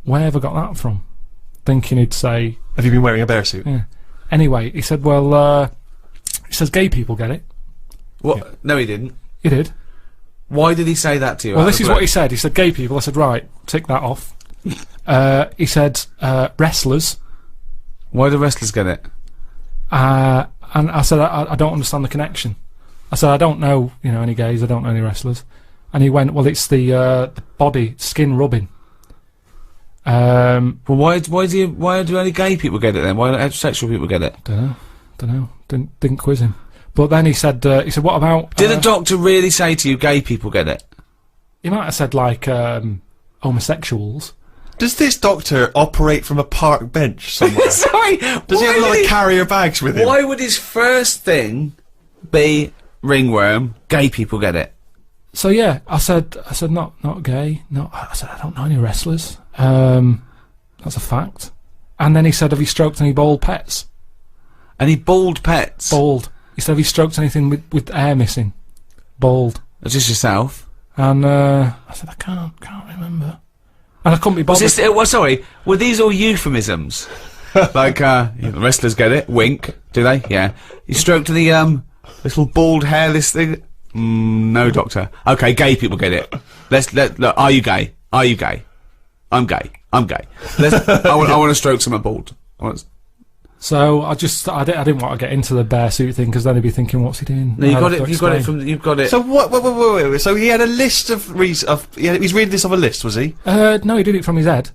Where have I got that from? Thinking he'd say... Have you been wearing a bear suit? Yeah. Anyway, he said, well, he says gay people get it. What? Yeah. No, he didn't. He did. Why did he say that to you? Well, this is what he said. He said gay people. I said, right, tick that off. He said wrestlers. Why do wrestlers get it? And I said, I don't understand the connection. I said, I don't know, any gays. I don't know any wrestlers. And he went, well, it's the body, skin rubbing. Well, why do only gay people get it then? Why don't heterosexual people get it? Don't know. Didn't quiz him. But then he said, what about... Did the doctor really say to you, gay people get it? He might have said, like, homosexuals. Does this doctor operate from a park bench somewhere? Sorry, Does he have like carrier bags with him? Why would his first thing be ringworm? Gay people get it. So yeah, I said not gay. No, I said I don't know any wrestlers. That's a fact. And then he said, have you stroked any bald pets? Any bald pets? Bald. He said, have you stroked anything with hair missing? Bald. Just yourself. And I said, I can't remember. And I couldn't be bothered. Sorry, were these all euphemisms? Like, wrestlers get it. Wink. Do they? Yeah. You stroked the little bald hairless thing. No, doctor. Okay, gay people get it. Look, are you gay? Are you gay? I'm gay. I'm gay. I want to stroke someone bald. So I didn't want to get into the bear suit thing, because then he'd be thinking, what's he doing? No, you've got it. So wait. So he had a list of he's reading this off a list, was he? No, he did it from his head.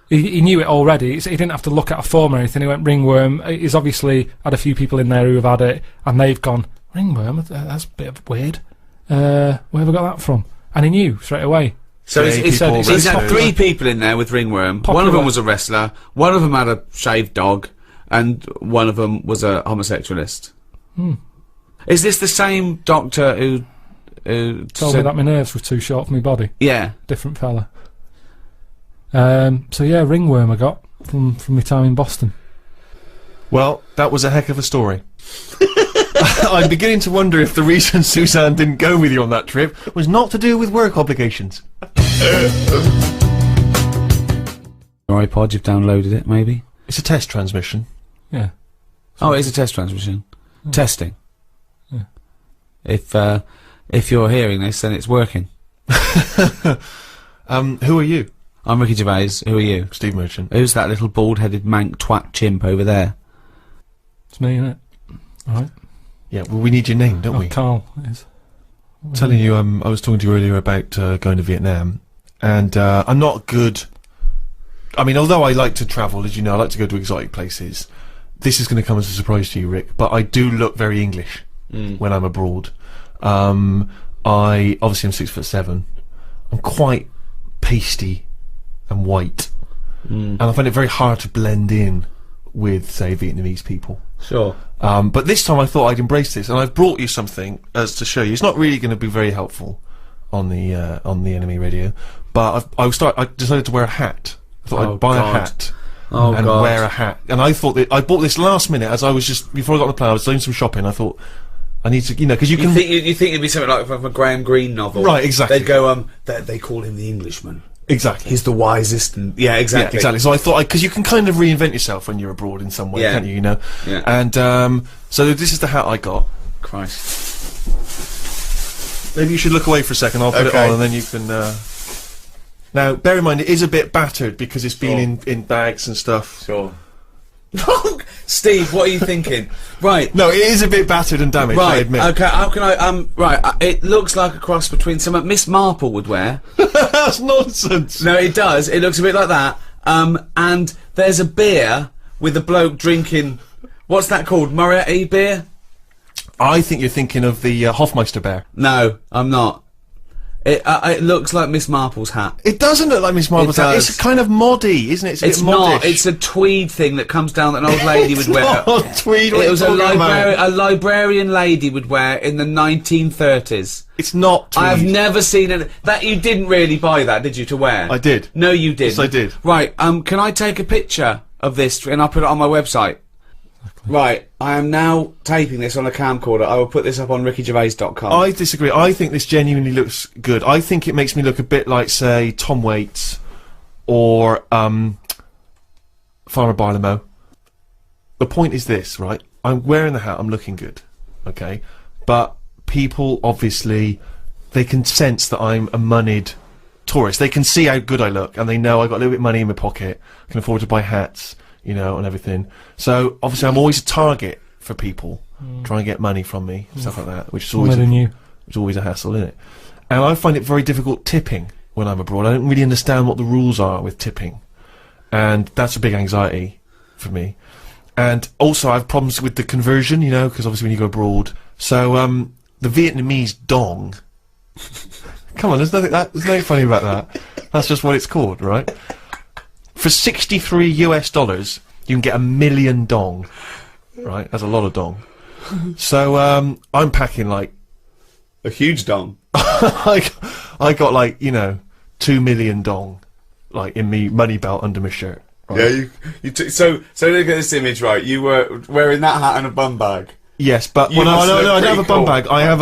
He knew it already. He didn't have to look at a form or anything. He went ringworm. He's obviously had a few people in there who have had it, and they've gone ringworm. That's a bit of weird. Where have I got that from? And he knew straight away. So he's had 3 popular. people in there with ringworm. Popular. One of them was a wrestler. One of them had a shaved dog, and one of them was a homosexualist. Is this the same doctor who Told me that my nerves were too short for my body. Yeah. Different fella. So yeah, ringworm I got from my time in Boston. Well, that was a heck of a story. I'm beginning to wonder if the reason Suzanne didn't go with you on that trip was not to do with work obligations. Your iPod, you've downloaded it, maybe? It's a test transmission. Yeah. Oh, it is a test transmission. Testing. Yeah. If you're hearing this, then it's working. Who are you? I'm Ricky Gervais. Who are you? Steve Merchant. Who's that little bald-headed mank twat chimp over there? It's me, innit? Alright. Yeah, well, we need your name, don't we? Carl is. Telling you, I was talking to you earlier about going to Vietnam, and I'm not good. I mean, although I like to travel, as you know, I like to go to exotic places. This is going to come as a surprise to you, Rick, but I do look very English when I'm abroad. I obviously I'm 6'7". I'm quite pasty and white, and I find it very hard to blend in with, say, Vietnamese people. Sure. But this time I thought I'd embrace this, and I've brought you something as to show you. It's not really going to be very helpful on the NME radio, but I decided to wear a hat. I thought I'd buy a hat and wear a hat. And I thought that I bought this last minute as I was just before I got on the plane. I was doing some shopping. I thought I need to, because you can. You think it'd be something like from a Graham Greene novel, right? Exactly. They'd go, they call him the Englishman. Exactly. He's the wisest, and yeah, exactly. Yeah, exactly. So I thought, because you can kind of reinvent yourself when you're abroad in some way, can't you? Yeah. And so this is the hat I got. Christ. Maybe you should look away for a second. I'll put it on, and then you can. Now, bear in mind, it is a bit battered because it's been in bags and stuff. Sure. Steve, what are you thinking? Right. No, it is a bit battered and damaged, I admit. Okay, how can I, it looks like a cross between something Miss Marple would wear. That's nonsense. No, it does. It looks a bit like that. And there's a beer with a bloke drinking, what's that called? Moretti beer? I think you're thinking of the Hofmeister bear. No, I'm not. It looks like Miss Marple's hat. It doesn't look like Miss Marple's hat. It's kind of moddy, isn't it? It's not. It's a tweed thing that comes down that an old lady would wear. Not tweed. It was a librarian lady would wear in the 1930s. It's not tweed. I have never seen it. That you didn't really buy that, did you, to wear? I did. No, you didn't. Yes, I did. Right. Can I take a picture of this and I'll put it on my website? Right, I am now taping this on a camcorder. I will put this up on rickygervais.com. I disagree. I think this genuinely looks good. I think it makes me look a bit like, say, Tom Waits or Farmer Barlow. The point is this, right? I'm wearing the hat, I'm looking good, okay? But people, obviously, they can sense that I'm a moneyed tourist. They can see how good I look, and they know I got a little bit of money in my pocket, I can afford to buy hats, and everything. So obviously I'm always a target for people trying to get money from me, stuff like that, which is always a hassle, isn't it? And I find it very difficult tipping when I'm abroad. I don't really understand what the rules are with tipping, and that's a big anxiety for me. And also I have problems with the conversion, because obviously when you go abroad. So the Vietnamese dong. Come on, there's nothing funny about that. That's just what it's called, right? For $63 US, you can get 1 million dong, right? That's a lot of dong. So I'm packing like a huge dong. I got like 2 million dong, like in me money belt under my shirt. Right? Yeah, so look at this image, right? You were wearing that hat and a bum bag. Yes, but no, I don't have a bum bag. I have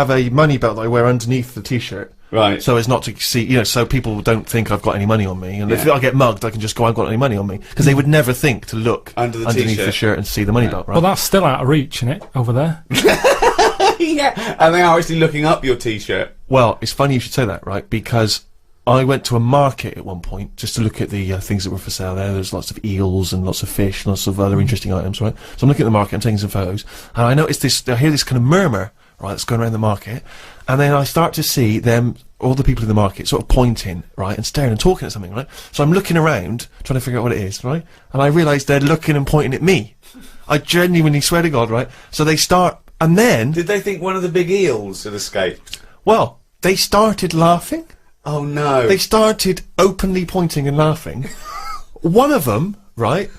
a money belt that I wear underneath the t-shirt. Right. So as not to see, so people don't think I've got any money on me. And if I get mugged, I can just go, I've got any money on me. Because they would never think to look underneath the shirt and see the money belt, right? Well, that's still out of reach, isn't it, over there? Yeah, and they are actually looking up your t-shirt. Well, it's funny you should say that, right? Because I went to a market at one point just to look at the things that were for sale there. There's lots of eels and lots of fish, lots of other interesting items, right? So I'm looking at the market and taking some photos. And I noticed this, I hear this kind of murmur, right, that's going around the market. And then I start to see them, all the people in the market, sort of pointing, right, and staring and talking at something, right? So I'm looking around, trying to figure out what it is, right? And I realise they're looking and pointing at me. I genuinely swear to God, right? So they start, and then... Did they think one of the big eels had escaped? Well, they started laughing. Oh, no. They started openly pointing and laughing. One of them, right,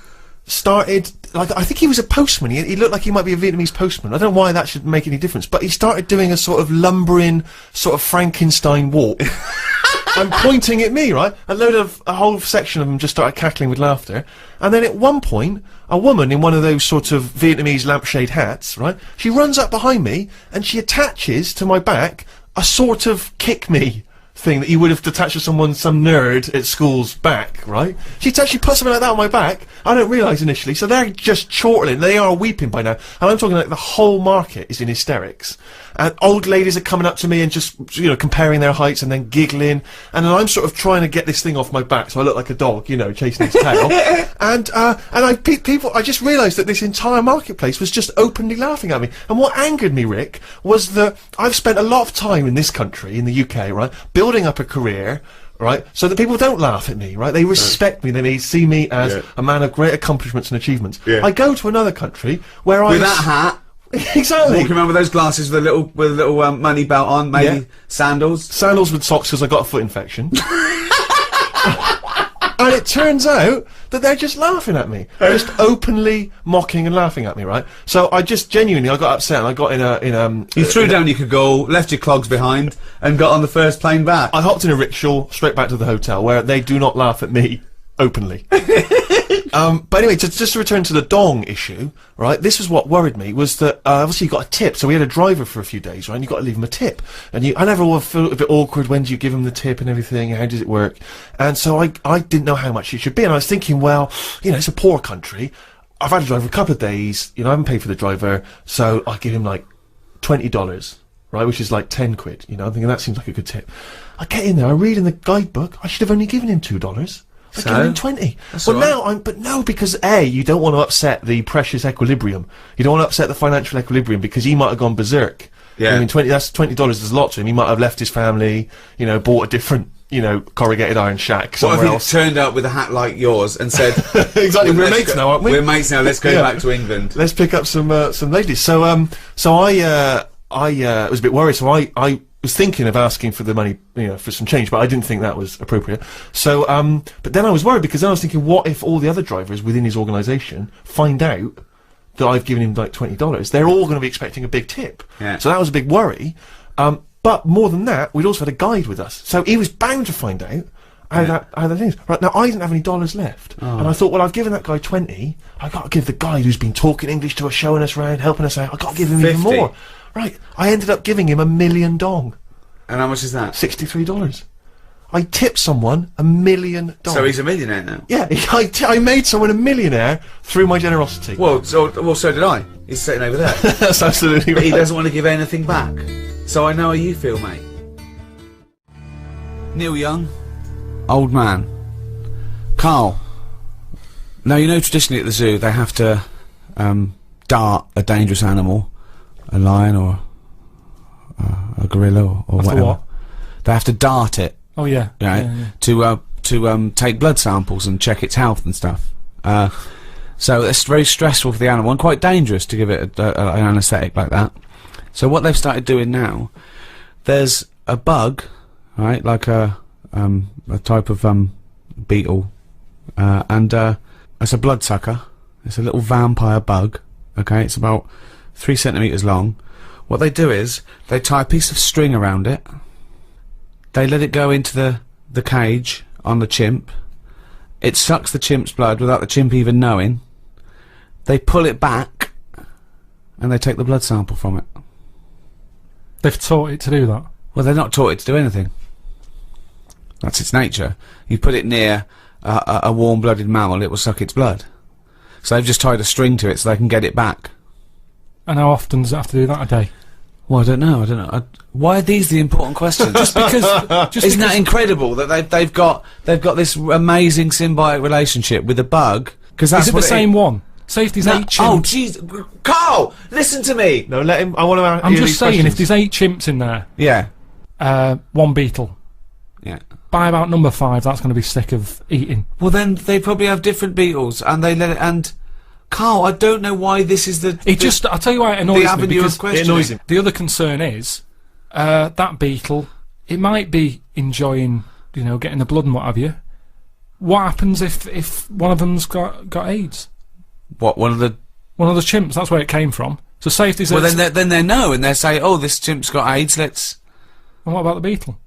started... Like, I think he was a postman. He looked like he might be a Vietnamese postman. I don't know why that should make any difference. But he started doing a sort of lumbering, sort of Frankenstein walk. and pointing at me, right? A whole section of them just started cackling with laughter. And then at one point, a woman in one of those sort of Vietnamese lampshade hats, right? She runs up behind me and she attaches to my back a sort of kick me thing that you would have attached to some nerd at school's back, right? She actually put something like that on my back. I don't realise initially, so they're just chortling. They are weeping by now, and I'm talking like the whole market is in hysterics. And old ladies are coming up to me and just, you know, comparing their heights and then giggling, and then I'm sort of trying to get this thing off my back so I look like a dog, you know, chasing its tail. And I just realised that this entire marketplace was just openly laughing at me. And what angered me, Rick, was that I've spent a lot of time in this country, in the UK, right, building up a career, right, so that people don't laugh at me, right? They respect me. They see me as a man of great accomplishments and achievements. I go to another country where with that hat. Exactly. Walking around with those glasses with a little money belt on, maybe sandals. Sandals with socks because I got a foot infection. And it turns out that they're just laughing at me, just openly mocking and laughing at me, right? So I just genuinely, I got upset and I got You threw down your cagoule, left your clogs behind, and got on the first plane back. I hopped in a rickshaw straight back to the hotel where they do not laugh at me openly. But anyway, just to return to the dong issue, right, this was what worried me, was that, obviously you got a tip, so we had a driver for a few days, right, and you got to leave him a tip. And I never feel a bit awkward, when do you give him the tip and everything, how does it work? And so I didn't know how much it should be, and I was thinking, well, you know, it's a poor country, I've had a driver a couple of days, you know, I haven't paid for the driver, so I give him like $20, right, which is like 10 quid, you know, I'm thinking that seems like a good tip. I get in there, I read in the guidebook, I should have only given him $2. I give him 20. Well, now because A, you don't want to upset the precious equilibrium. You don't want to upset the financial equilibrium because he might have gone berserk. Yeah. I mean, that's $20 is a lot to him. He might have left his family, you know, bought a different, you know, corrugated iron shack somewhere What if else. he turned up with a hat like yours and said, exactly, we're mates now, aren't we? We're mates now, let's go back to England. Let's pick up some ladies. So I was a bit worried, so I was thinking of asking for the money, you know, for some change, but I didn't think that was appropriate. So, but then I was worried because then I was thinking, what if all the other drivers within his organisation find out that I've given him like $20? They're all going to be expecting a big tip. Yeah. So that was a big worry. But more than that, we'd also had a guide with us, so he was bound to find out how that is. Right, now I didn't have any dollars left, and I thought, well, I've given that guy 20, I got to give the guide who's been talking English to us, showing us around, helping us out, I got to give him 50. even more. Right, I ended up giving him $1 million dong. And how much is that? $63. I tipped someone $1 million. So he's a millionaire now? Yeah, I made someone a millionaire through my generosity. Well, so did I. He's sitting over there. That's absolutely right. He doesn't want to give anything back. So I know how you feel, mate. Neil Young, old man. Karl. Now, you know, traditionally at the zoo, they have to dart a dangerous animal, a lion or a gorilla or whatever. What? They have to dart it. Oh yeah. Right? Yeah. To take blood samples and check its health and stuff. So it's very stressful for the animal and quite dangerous to give it an anaesthetic like that. So what they've started doing now, there's a bug, right, like a type of beetle, and it's a bloodsucker. It's a little vampire bug. Okay, it's about 3 centimeters long. What they do is they tie a piece of string around it. They let it go into the cage on the chimp. It sucks the chimp's blood without the chimp even knowing. They pull it back, and they take the blood sample from it. They've taught it to do that. Well, they're not taught it to do anything. That's its nature. You put it near a warm-blooded mammal, it will suck its blood. So they've just tied a string to it so they can get it back. And how often does it have to do that a day? Well, I don't know. Why are these the important questions? Just because. Isn't that incredible that they've got this amazing symbiotic relationship with a bug? Because that's Is it the same one? Say if there's 8 chimps. Oh, jeez, Karl, listen to me. No, let him. I want to. I'm just saying, if there's 8 chimps in there, Yeah. 1 beetle. Yeah. By about number 5, that's going to be sick of eating. Well, then they probably have different beetles, and they let it. And Karl, I don't know why this is the. I'll tell you why it annoys me, avenue because of questioning. It annoys him. the other concern is that beetle. It might be enjoying, you know, getting the blood and what have you. What happens if one of them's got AIDS? What, one of the chimps? That's where it came from. So say if there's Well, then they know, and they say, "Oh, this chimp's got AIDS. Let's." And what about the beetle?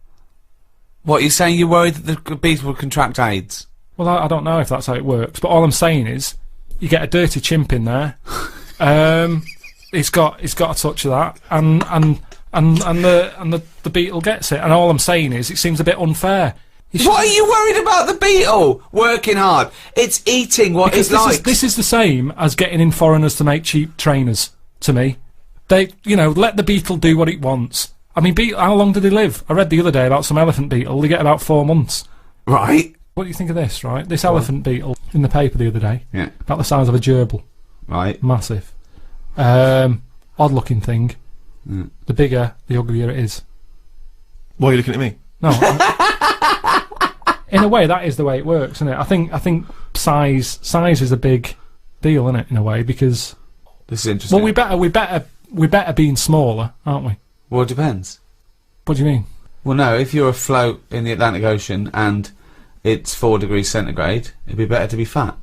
What, you're saying you're worried that the beetle would contract AIDS? Well, I don't know if that's how it works, but all I'm saying is, you get a dirty chimp in there. It's got a touch of that, and the beetle gets it. And all I'm saying is, it seems a bit unfair. What are you worried about the beetle? Working hard. It's eating what it likes. This is the same as getting in foreigners to make cheap trainers, to me. They, let the beetle do what it wants. I mean, how long do they live? I read the other day about some elephant beetle. They get about 4 months. Right. What do you think of this, right? This elephant beetle in the paper the other day. Yeah. About the size of a gerbil. Right. Massive. Odd-looking thing. Mm. The bigger, the uglier it is. Why are you looking at me? No. In a way, that is the way it works, isn't it? I think size is a big deal, isn't it? In a way, because this is interesting. Well, we better being smaller, aren't we? Well, it depends. What do you mean? Well, no. If you're afloat in the Atlantic Ocean and it's 4 degrees centigrade, it'd be better to be fat.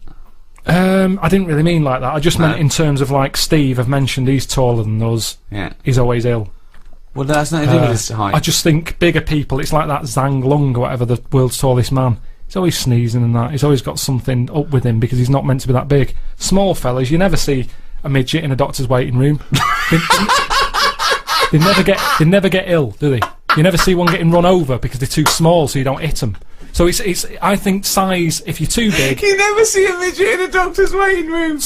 I didn't really mean like that. I just meant in terms of, like, Steve. I've mentioned he's taller than us. Yeah. He's always ill. Well, that's nothing to do with his height. I just think bigger people, it's like that Zhang Lung or whatever, the world's tallest man. He's always sneezing and that. He's always got something up with him because he's not meant to be that big. Small fellas, you never see a midget in a doctor's waiting room. they never get ill, do they? You never see one getting run over because they're too small, so you don't hit them. So it's. I think size. If you're too big, you never see a midget in a doctor's waiting room.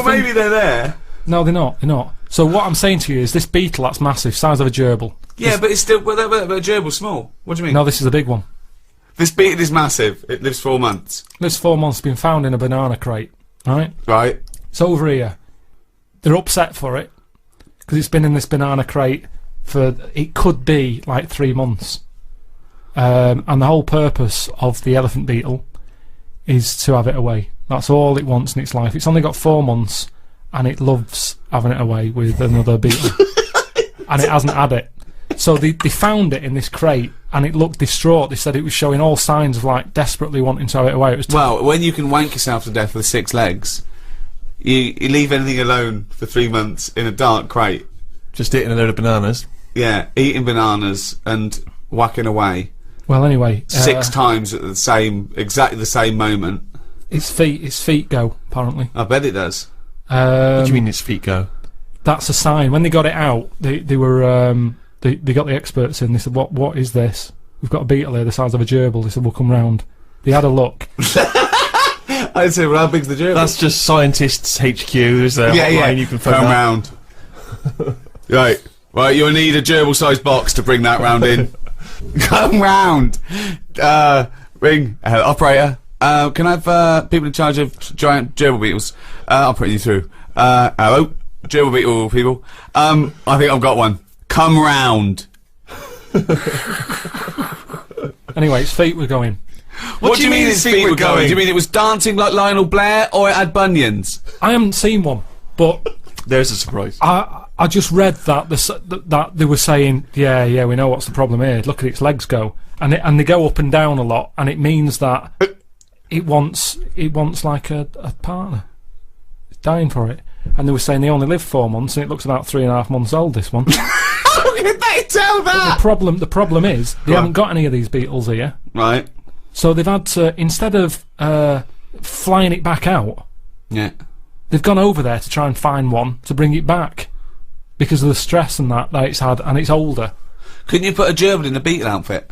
Maybe they're there. No, they're not. They're not. So what I'm saying to you is, this beetle that's massive, size of a gerbil. Yeah, but it's still. But a gerbil's small. What do you mean? No, this is a big one. This beetle is massive. It lives 4 months. Lives 4 months. Been found in a banana crate. Right. Right. It's over here. They're upset for it because it's been in this banana crate for, it could be like 3 months. And the whole purpose of the elephant beetle is to have it away. That's all it wants in its life. It's only got 4 months and it loves having it away with another beetle. And it hasn't had it. So they found it in this crate and it looked distraught. They said it was showing all signs of, like, desperately wanting to have it away. It was well, when you can wank yourself to death with 6 legs, you leave anything alone for 3 months in a dark crate. Just eating a load of bananas. Yeah, eating bananas and whacking away. Well, anyway, 6 times at exactly the same moment. Its feet go, apparently. I bet it does. What do you mean its feet go? That's a sign. When they got it out, they were they got the experts in. They said, "What is this? We've got a beetle here the size of a gerbil." They said, "We'll come round." They had a look. I'd say, well, how big's the gerbil? That's just scientists HQ. There's a hotline you can phone. Come round. Right, you'll need a gerbil-sized box to bring that round in. Come round. Ring. Operator. Can I have people in charge of giant gerbil beetles? I'll put you through. Hello? Gerbil beetle people. I think I've got one. Come round. Anyway, its feet were going. What do you mean its feet were going? Do you mean it was dancing like Lionel Blair, or it had bunions? I haven't seen one, but there's a surprise. I just read that that they were saying, yeah, we know what's the problem here. Look at its legs go, and they go up and down a lot, and it means that it wants like a partner. It's dying for it. And they were saying they only live 4 months, and it looks about 3.5 months old, this one. How did they tell that? The problem is they haven't got any of these beetles here. Right. So they've had to, instead of flying it back out, they've gone over there to try and find one to bring it back because of the stress and that it's had, and it's older. Couldn't you put a gerbil in the beetle outfit?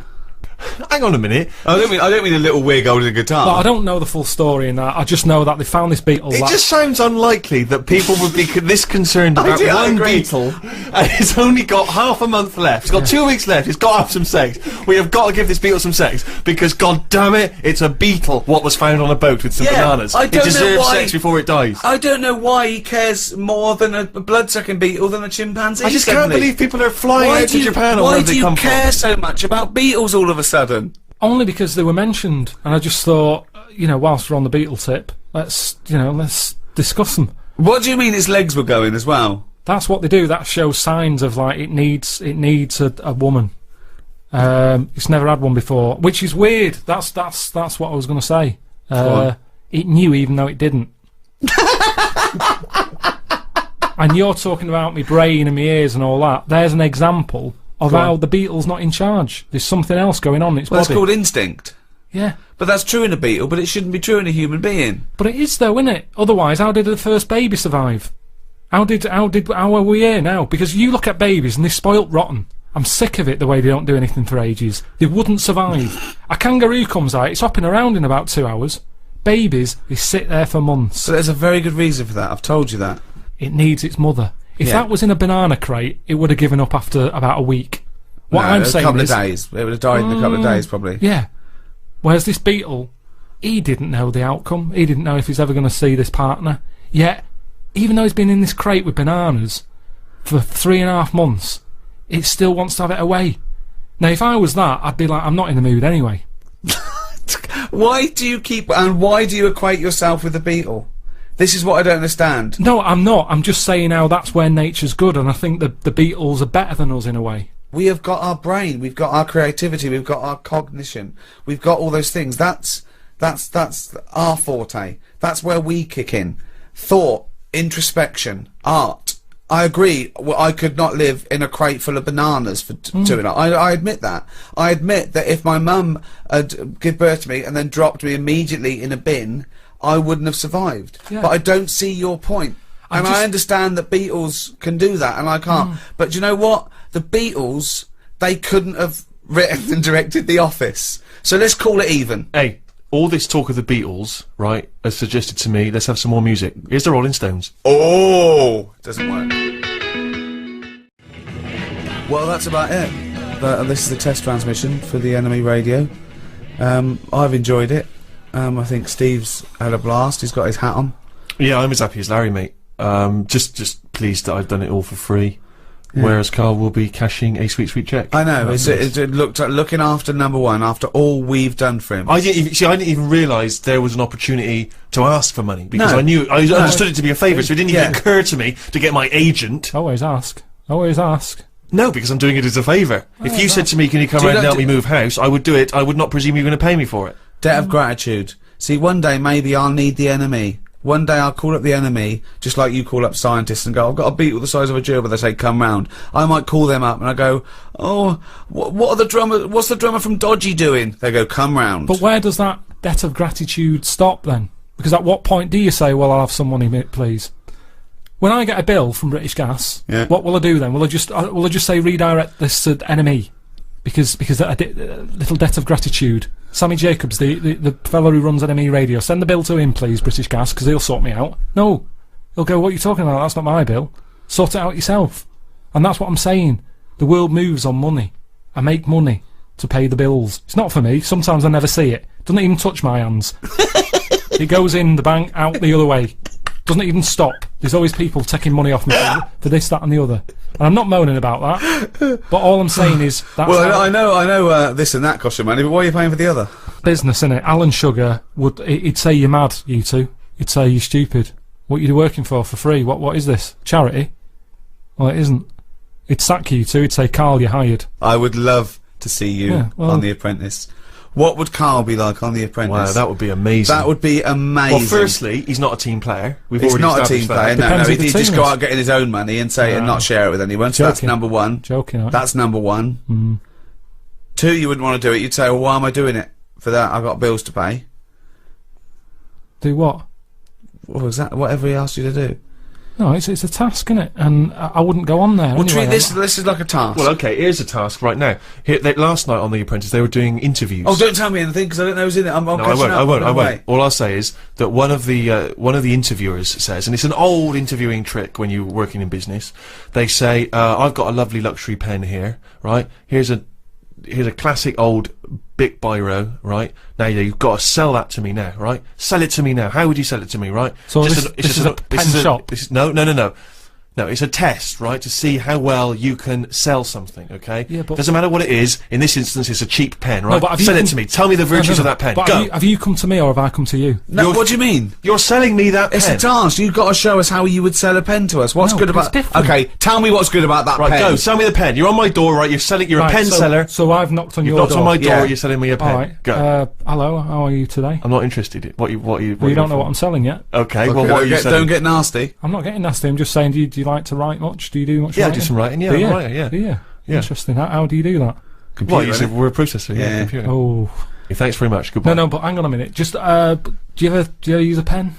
Hang on a minute. I don't mean a little wig holding a guitar. But I don't know the full story in that. I just know that they found this beetle. It just sounds unlikely that people would be this concerned about one beetle, and it's only got half a month left. It's got 2 weeks left. It's got to have some sex. We have got to give this beetle some sex because, god damn it, it's a beetle. What was found on a boat with some bananas? It deserves sex before it dies. I don't know why he cares more than a blood-sucking beetle than a chimpanzee. I just can't believe people are flying out to Japan or wherever they come from. Why do you care so much about beetles all of a sudden? Only because they were mentioned, and I just thought, whilst we're on the beetle tip, let's discuss them. What do you mean its legs were going as well? That's what they do. That shows signs of, like, it needs a woman. It's never had one before, which is weird. That's what I was going to say. It knew even though it didn't. And you're talking about me brain and my ears and all that. There's an example of how the beetle's not in charge. There's something else going on in its Well, body. it's called instinct. Yeah. But that's true in a beetle, but it shouldn't be true in a human being. But it is though, isn't it? Otherwise, how did the first baby survive? How are we here now? Because you look at babies and they're spoilt rotten. I'm sick of it, the way they don't do anything for ages. They wouldn't survive. A kangaroo comes out, it's hopping around in about 2 hours. Babies, they sit there for months. So there's a very good reason for that. I've told you that. It needs its mother. If Yeah. that was in a banana crate, it would have given up after about a week. What I'm saying a couple is, of days. It would have died in a couple of days, probably. yeah. Whereas this beetle, he didn't know the outcome. He didn't know if he's ever going to see this partner. Yet, even though he's been in this crate with bananas for 3.5 months, it still wants to have it away. Now, if I was that, I'd be like, I'm not in the mood anyway. Why do you equate yourself with the beetle? This is what I don't understand. No, I'm not. I'm just saying how that's where nature's good, and I think the beetles are better than us in a way. We have got our brain, we've got our creativity, we've got our cognition, we've got all those things. That's our forte. That's where we kick in. Thought, introspection, art. I agree. Well, I could not live in a crate full of bananas for 2 hours. I admit that. I admit that if my mum had given birth to me and then dropped me immediately in a bin, I wouldn't have survived. Yeah. But I don't see your point. And I understand that Beatles can do that, and I can't. But do you know what? The Beatles, they couldn't have written and directed The Office. So let's call it even. Hey, all this talk of the Beatles, right, has suggested to me, let's have some more music. Here's the Rolling Stones. Oh! Doesn't work. Well, that's about it. This is the test transmission for the NME radio. I've enjoyed it. I think Steve's had a blast. He's got his hat on. Yeah, I'm as happy as Larry, mate. Just pleased that I've done it all for free. Yeah. Whereas Karl will be cashing a sweet check. I know. It looked like looking after number one after all we've done for him. I didn't even realise there was an opportunity to ask for money because I understood it to be a favour, so it didn't even occur to me to get my agent. Always ask. Always ask. No, because I'm doing it as a favour. If you said to me, "Can you come around and help me move house?" I would do it. I would not presume you're going to pay me for it. Debt of gratitude. See, one day maybe I'll need the NME. One day I'll call up the NME, just like you call up scientists and go, "I've got a beetle the size of a gerbil." They say, "Come round." I might call them up and I go, "Oh, what's the drummer from Dodgy doing?" They go, "Come round." But where does that debt of gratitude stop then? Because at what point do you say, "Well, I'll have some money, please"? When I get a bill from British Gas, what will I do then? Will I just say redirect this to NME? Because a little debt of gratitude. Sammy Jacobs, the fellow who runs NME Radio, send the bill to him, please, British Gas, because he'll sort me out. No, he'll go, "What are you talking about? That's not my bill. Sort it out yourself." And that's what I'm saying. The world moves on money. I make money to pay the bills. It's not for me. Sometimes I never see it. Doesn't even touch my hands. It goes in the bank, out the other way. Doesn't even stop. There's always people taking money off me for this, that and the other. And I'm not moaning about that. But all I'm saying is that's well, I know this and that costs you money, but why are you paying for the other? Business, innit? Alan Sugar he'd say you're mad, you two. He'd say you're stupid. What are you working for free? What is this? Charity? Well, it isn't. He'd sack you two. He'd say, "Karl, you're hired." I would love to see you on The Apprentice. What would Karl be like on The Apprentice? Wow, that would be amazing. That would be amazing. Well, firstly, he's not a team player. He's not a team player. No, he'd just go out getting his own money and say and not share it with anyone. So that's number one. Joking. That's number one. 2, you wouldn't want to do it. You'd say, "Well, why am I doing it for that? I've got bills to pay." Do what? What was that? Whatever he asked you to do. No, it's a task, innit? And I wouldn't go on there. Well, anyway. treat this is like a task. Well, okay, here's a task right now. Last night on The Apprentice, they were doing interviews. Oh, don't tell me anything because I don't know who's in it. No, I won't. All I'll say is that one of the interviewers says, and it's an old interviewing trick when you're working in business. They say, "I've got a lovely luxury pen here, right? Here's a classic old Bic biro, right? Now you've got to sell that to me now, right? Sell it to me now. How would you sell it to me, right?" So this is a pen shop? No, it's a test, right, to see how well you can sell something, okay? Yeah, but doesn't matter what it is. In this instance, it's a cheap pen, right? No, but sell it to me. Tell me the virtues of that pen. But Go. have you come to me or have I come to you? No, what do you mean? You're selling me that It's pen. a task. You've got to show us how you would sell a pen to us. What's No, good but about? it's different. Okay, tell me what's good about that Right, pen. go. Sell me the pen. You're on my door, right? You're selling. You're a pen seller. So I've knocked on You've your knocked door. on my door. Yeah. You're selling me a pen. All right. Go. Hello. How are you today? I'm not interested. What you Well, you don't know what I'm selling yet. Okay. Okay, Well, what are you selling? don't get nasty. I'm not getting nasty. I'm just saying. Do you like to write much? Do you do much? Yeah, I writing? do some writing. Yeah, Do I'm you? a writer, yeah. Do you? Yeah. Interesting. How do you do that? Computer, Well, use a innit? word processor. Yeah. Yeah. Computer. Oh. Thanks very much. Goodbye. No, but hang on a minute. Just, do you ever use a pen?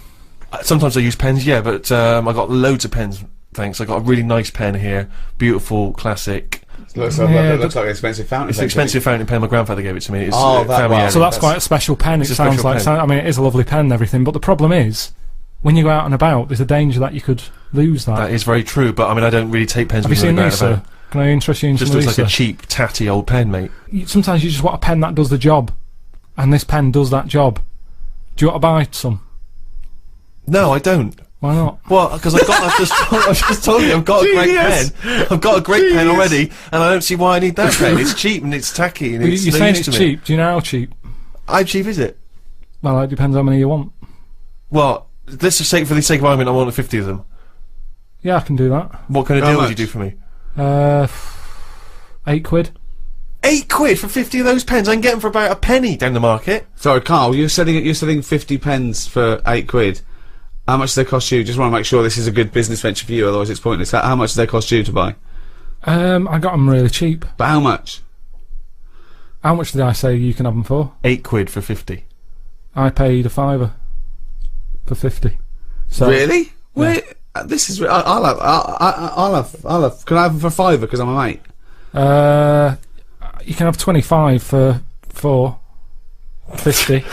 Sometimes I use pens, yeah, but I got loads of pens. Thanks. I got a really nice pen here, beautiful, classic. Looks Yeah, like an expensive fountain. It's an expensive fountain pen. My grandfather gave it to me. It's Oh, that family one. heirloom. So that's quite a special pen. It It's a sounds special like. pen. I mean, it is a lovely pen and everything. But the problem is, when you go out and about, there's a danger that you could lose that. That is very true, but I mean, I don't really take pens. Have you with me seen when I these, go out and sir? about. Can I interest you in Just some of looks these, like a sir? cheap, tatty old pen, mate. Sometimes you just want a pen that does the job, and this pen does that job. Do you want to buy some? No, I don't. Why not? Well, because I've just told you I've got a great Genius. pen. I've got a great pen already, and I don't see why I need that pen. It's cheap and it's tacky and Well, it's you're no saying use it's to me. cheap. Do you know how cheap? How cheap is it? Well, it depends how many you want. Well, let's just say, for the sake of argument, I want 50 of them. Yeah, I can do that. What kind of How deal would much? you do for me? £8. £8 for 50 of those pens. I can get them for about a penny down the market. Sorry, Carl, you're selling 50 pens for £8. How much do they cost you? Just want to make sure this is a good business venture for you, otherwise it's pointless. How much do they cost you to buy? I got them really cheap. But how much? How much did I say you can have them for? £8 for 50. I paid £5 for 50. So Really? Wait, this is. I'll have. Can I have them for £5 because I'm a mate? you can have 25 for 50.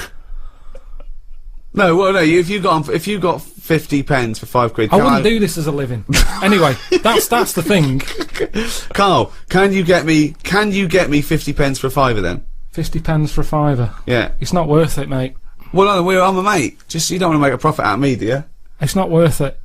No, well, no. If you got 50 pens for £5, I wouldn't do this as a living. Anyway, that's the thing. Carl, can you get me 50 pence for £5 then? 50 pence for a £5. Yeah. It's not worth it, mate. Well, no, I'm a mate. Just you don't want to make a profit out of me, do you? It's not worth it.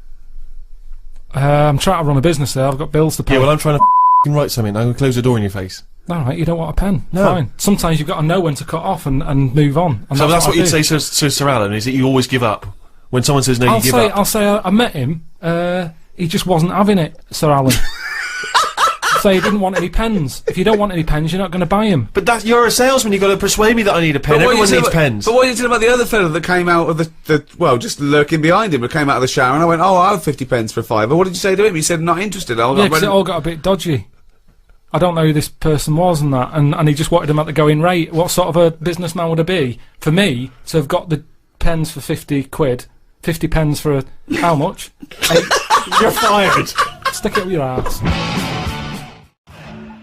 I'm trying to run a business there. I've got bills to pay. Yeah, well, I'm trying to write something. I'm going to close the door in your face. No, right, you don't want a pen. No. Fine. Sometimes you've got to know when to cut off and move on. And So that's what I you'd do. say to Sir Alan, is that you always give up? When someone says no, you give up. I'll say I met him. He just wasn't having it, Sir Alan. So he didn't want any pens. If you don't want any pens, you're not going to buy him. But you're a salesman, you've got to persuade me that I need a pen. Everyone needs pens. But what are you saying about the other fellow that came out of well, just lurking behind him, but came out of the shower, and I went, oh, I'll have 50 pence for £5. What did you say to him? He said, not interested. Yeah, because it all got a bit dodgy. I don't know who this person was and that, and he just wanted him at the going rate. What sort of a businessman would it be for me to have got the pens for £50, 50 pens for how much? 8. You're fired. Stick it up your ass.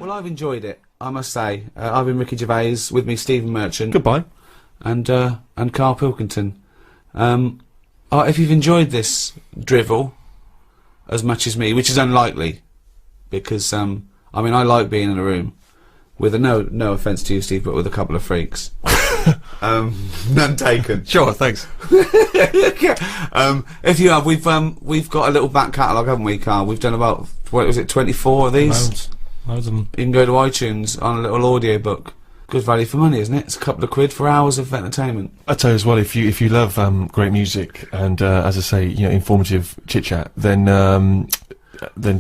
Well, I've enjoyed it, I must say. I've been Ricky Gervais, with me Stephen Merchant. Goodbye. And Karl Pilkington. If you've enjoyed this drivel as much as me, which is unlikely, because I mean, I like being in a room with no offence to you, Steve, but with a couple of freaks. None taken. Sure, thanks. If you have, we've got a little back catalogue, haven't we, Carl? We've done about 24 of these. Loads of them. You can go to iTunes on a little audio book. Good value for money, isn't it? It's a couple of quid for hours of entertainment. I tell you as well, if you love great music and as I say, informative chit chat, then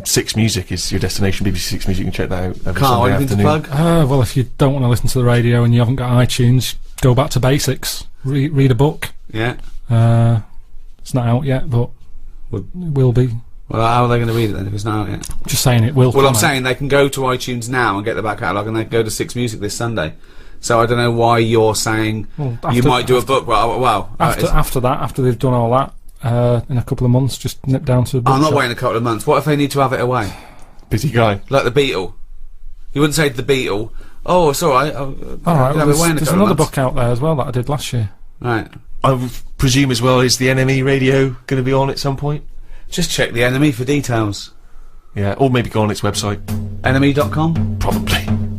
Six Music is your destination. BBC Six Music, you can check that out every Carl, Sunday anything to afternoon. plug? Well, if you don't want to listen to the radio and you haven't got iTunes, go back to basics. Read a book. Yeah. It's not out yet, but Well- it will be. Well, how are they going to read it then if it's not out yet? Just saying it will. Well, come I'm out. saying they can go to iTunes now and get the back catalogue, and they can go to Six Music this Sunday. So I don't know why you're saying Well, you might do a book. Well, After they've done all that, in a couple of months, just nip down to. I'm not waiting a couple of months. What if they need to have it away? Busy guy. Like the Beatle. You wouldn't say to the Beatle, oh, it's alright. All right. Well, there's another book out there as well that I did last year. Right. I would presume as well, is the NME radio going to be on at some point? Just check the NME for details. Yeah, or maybe go on its website. NME.com? Probably.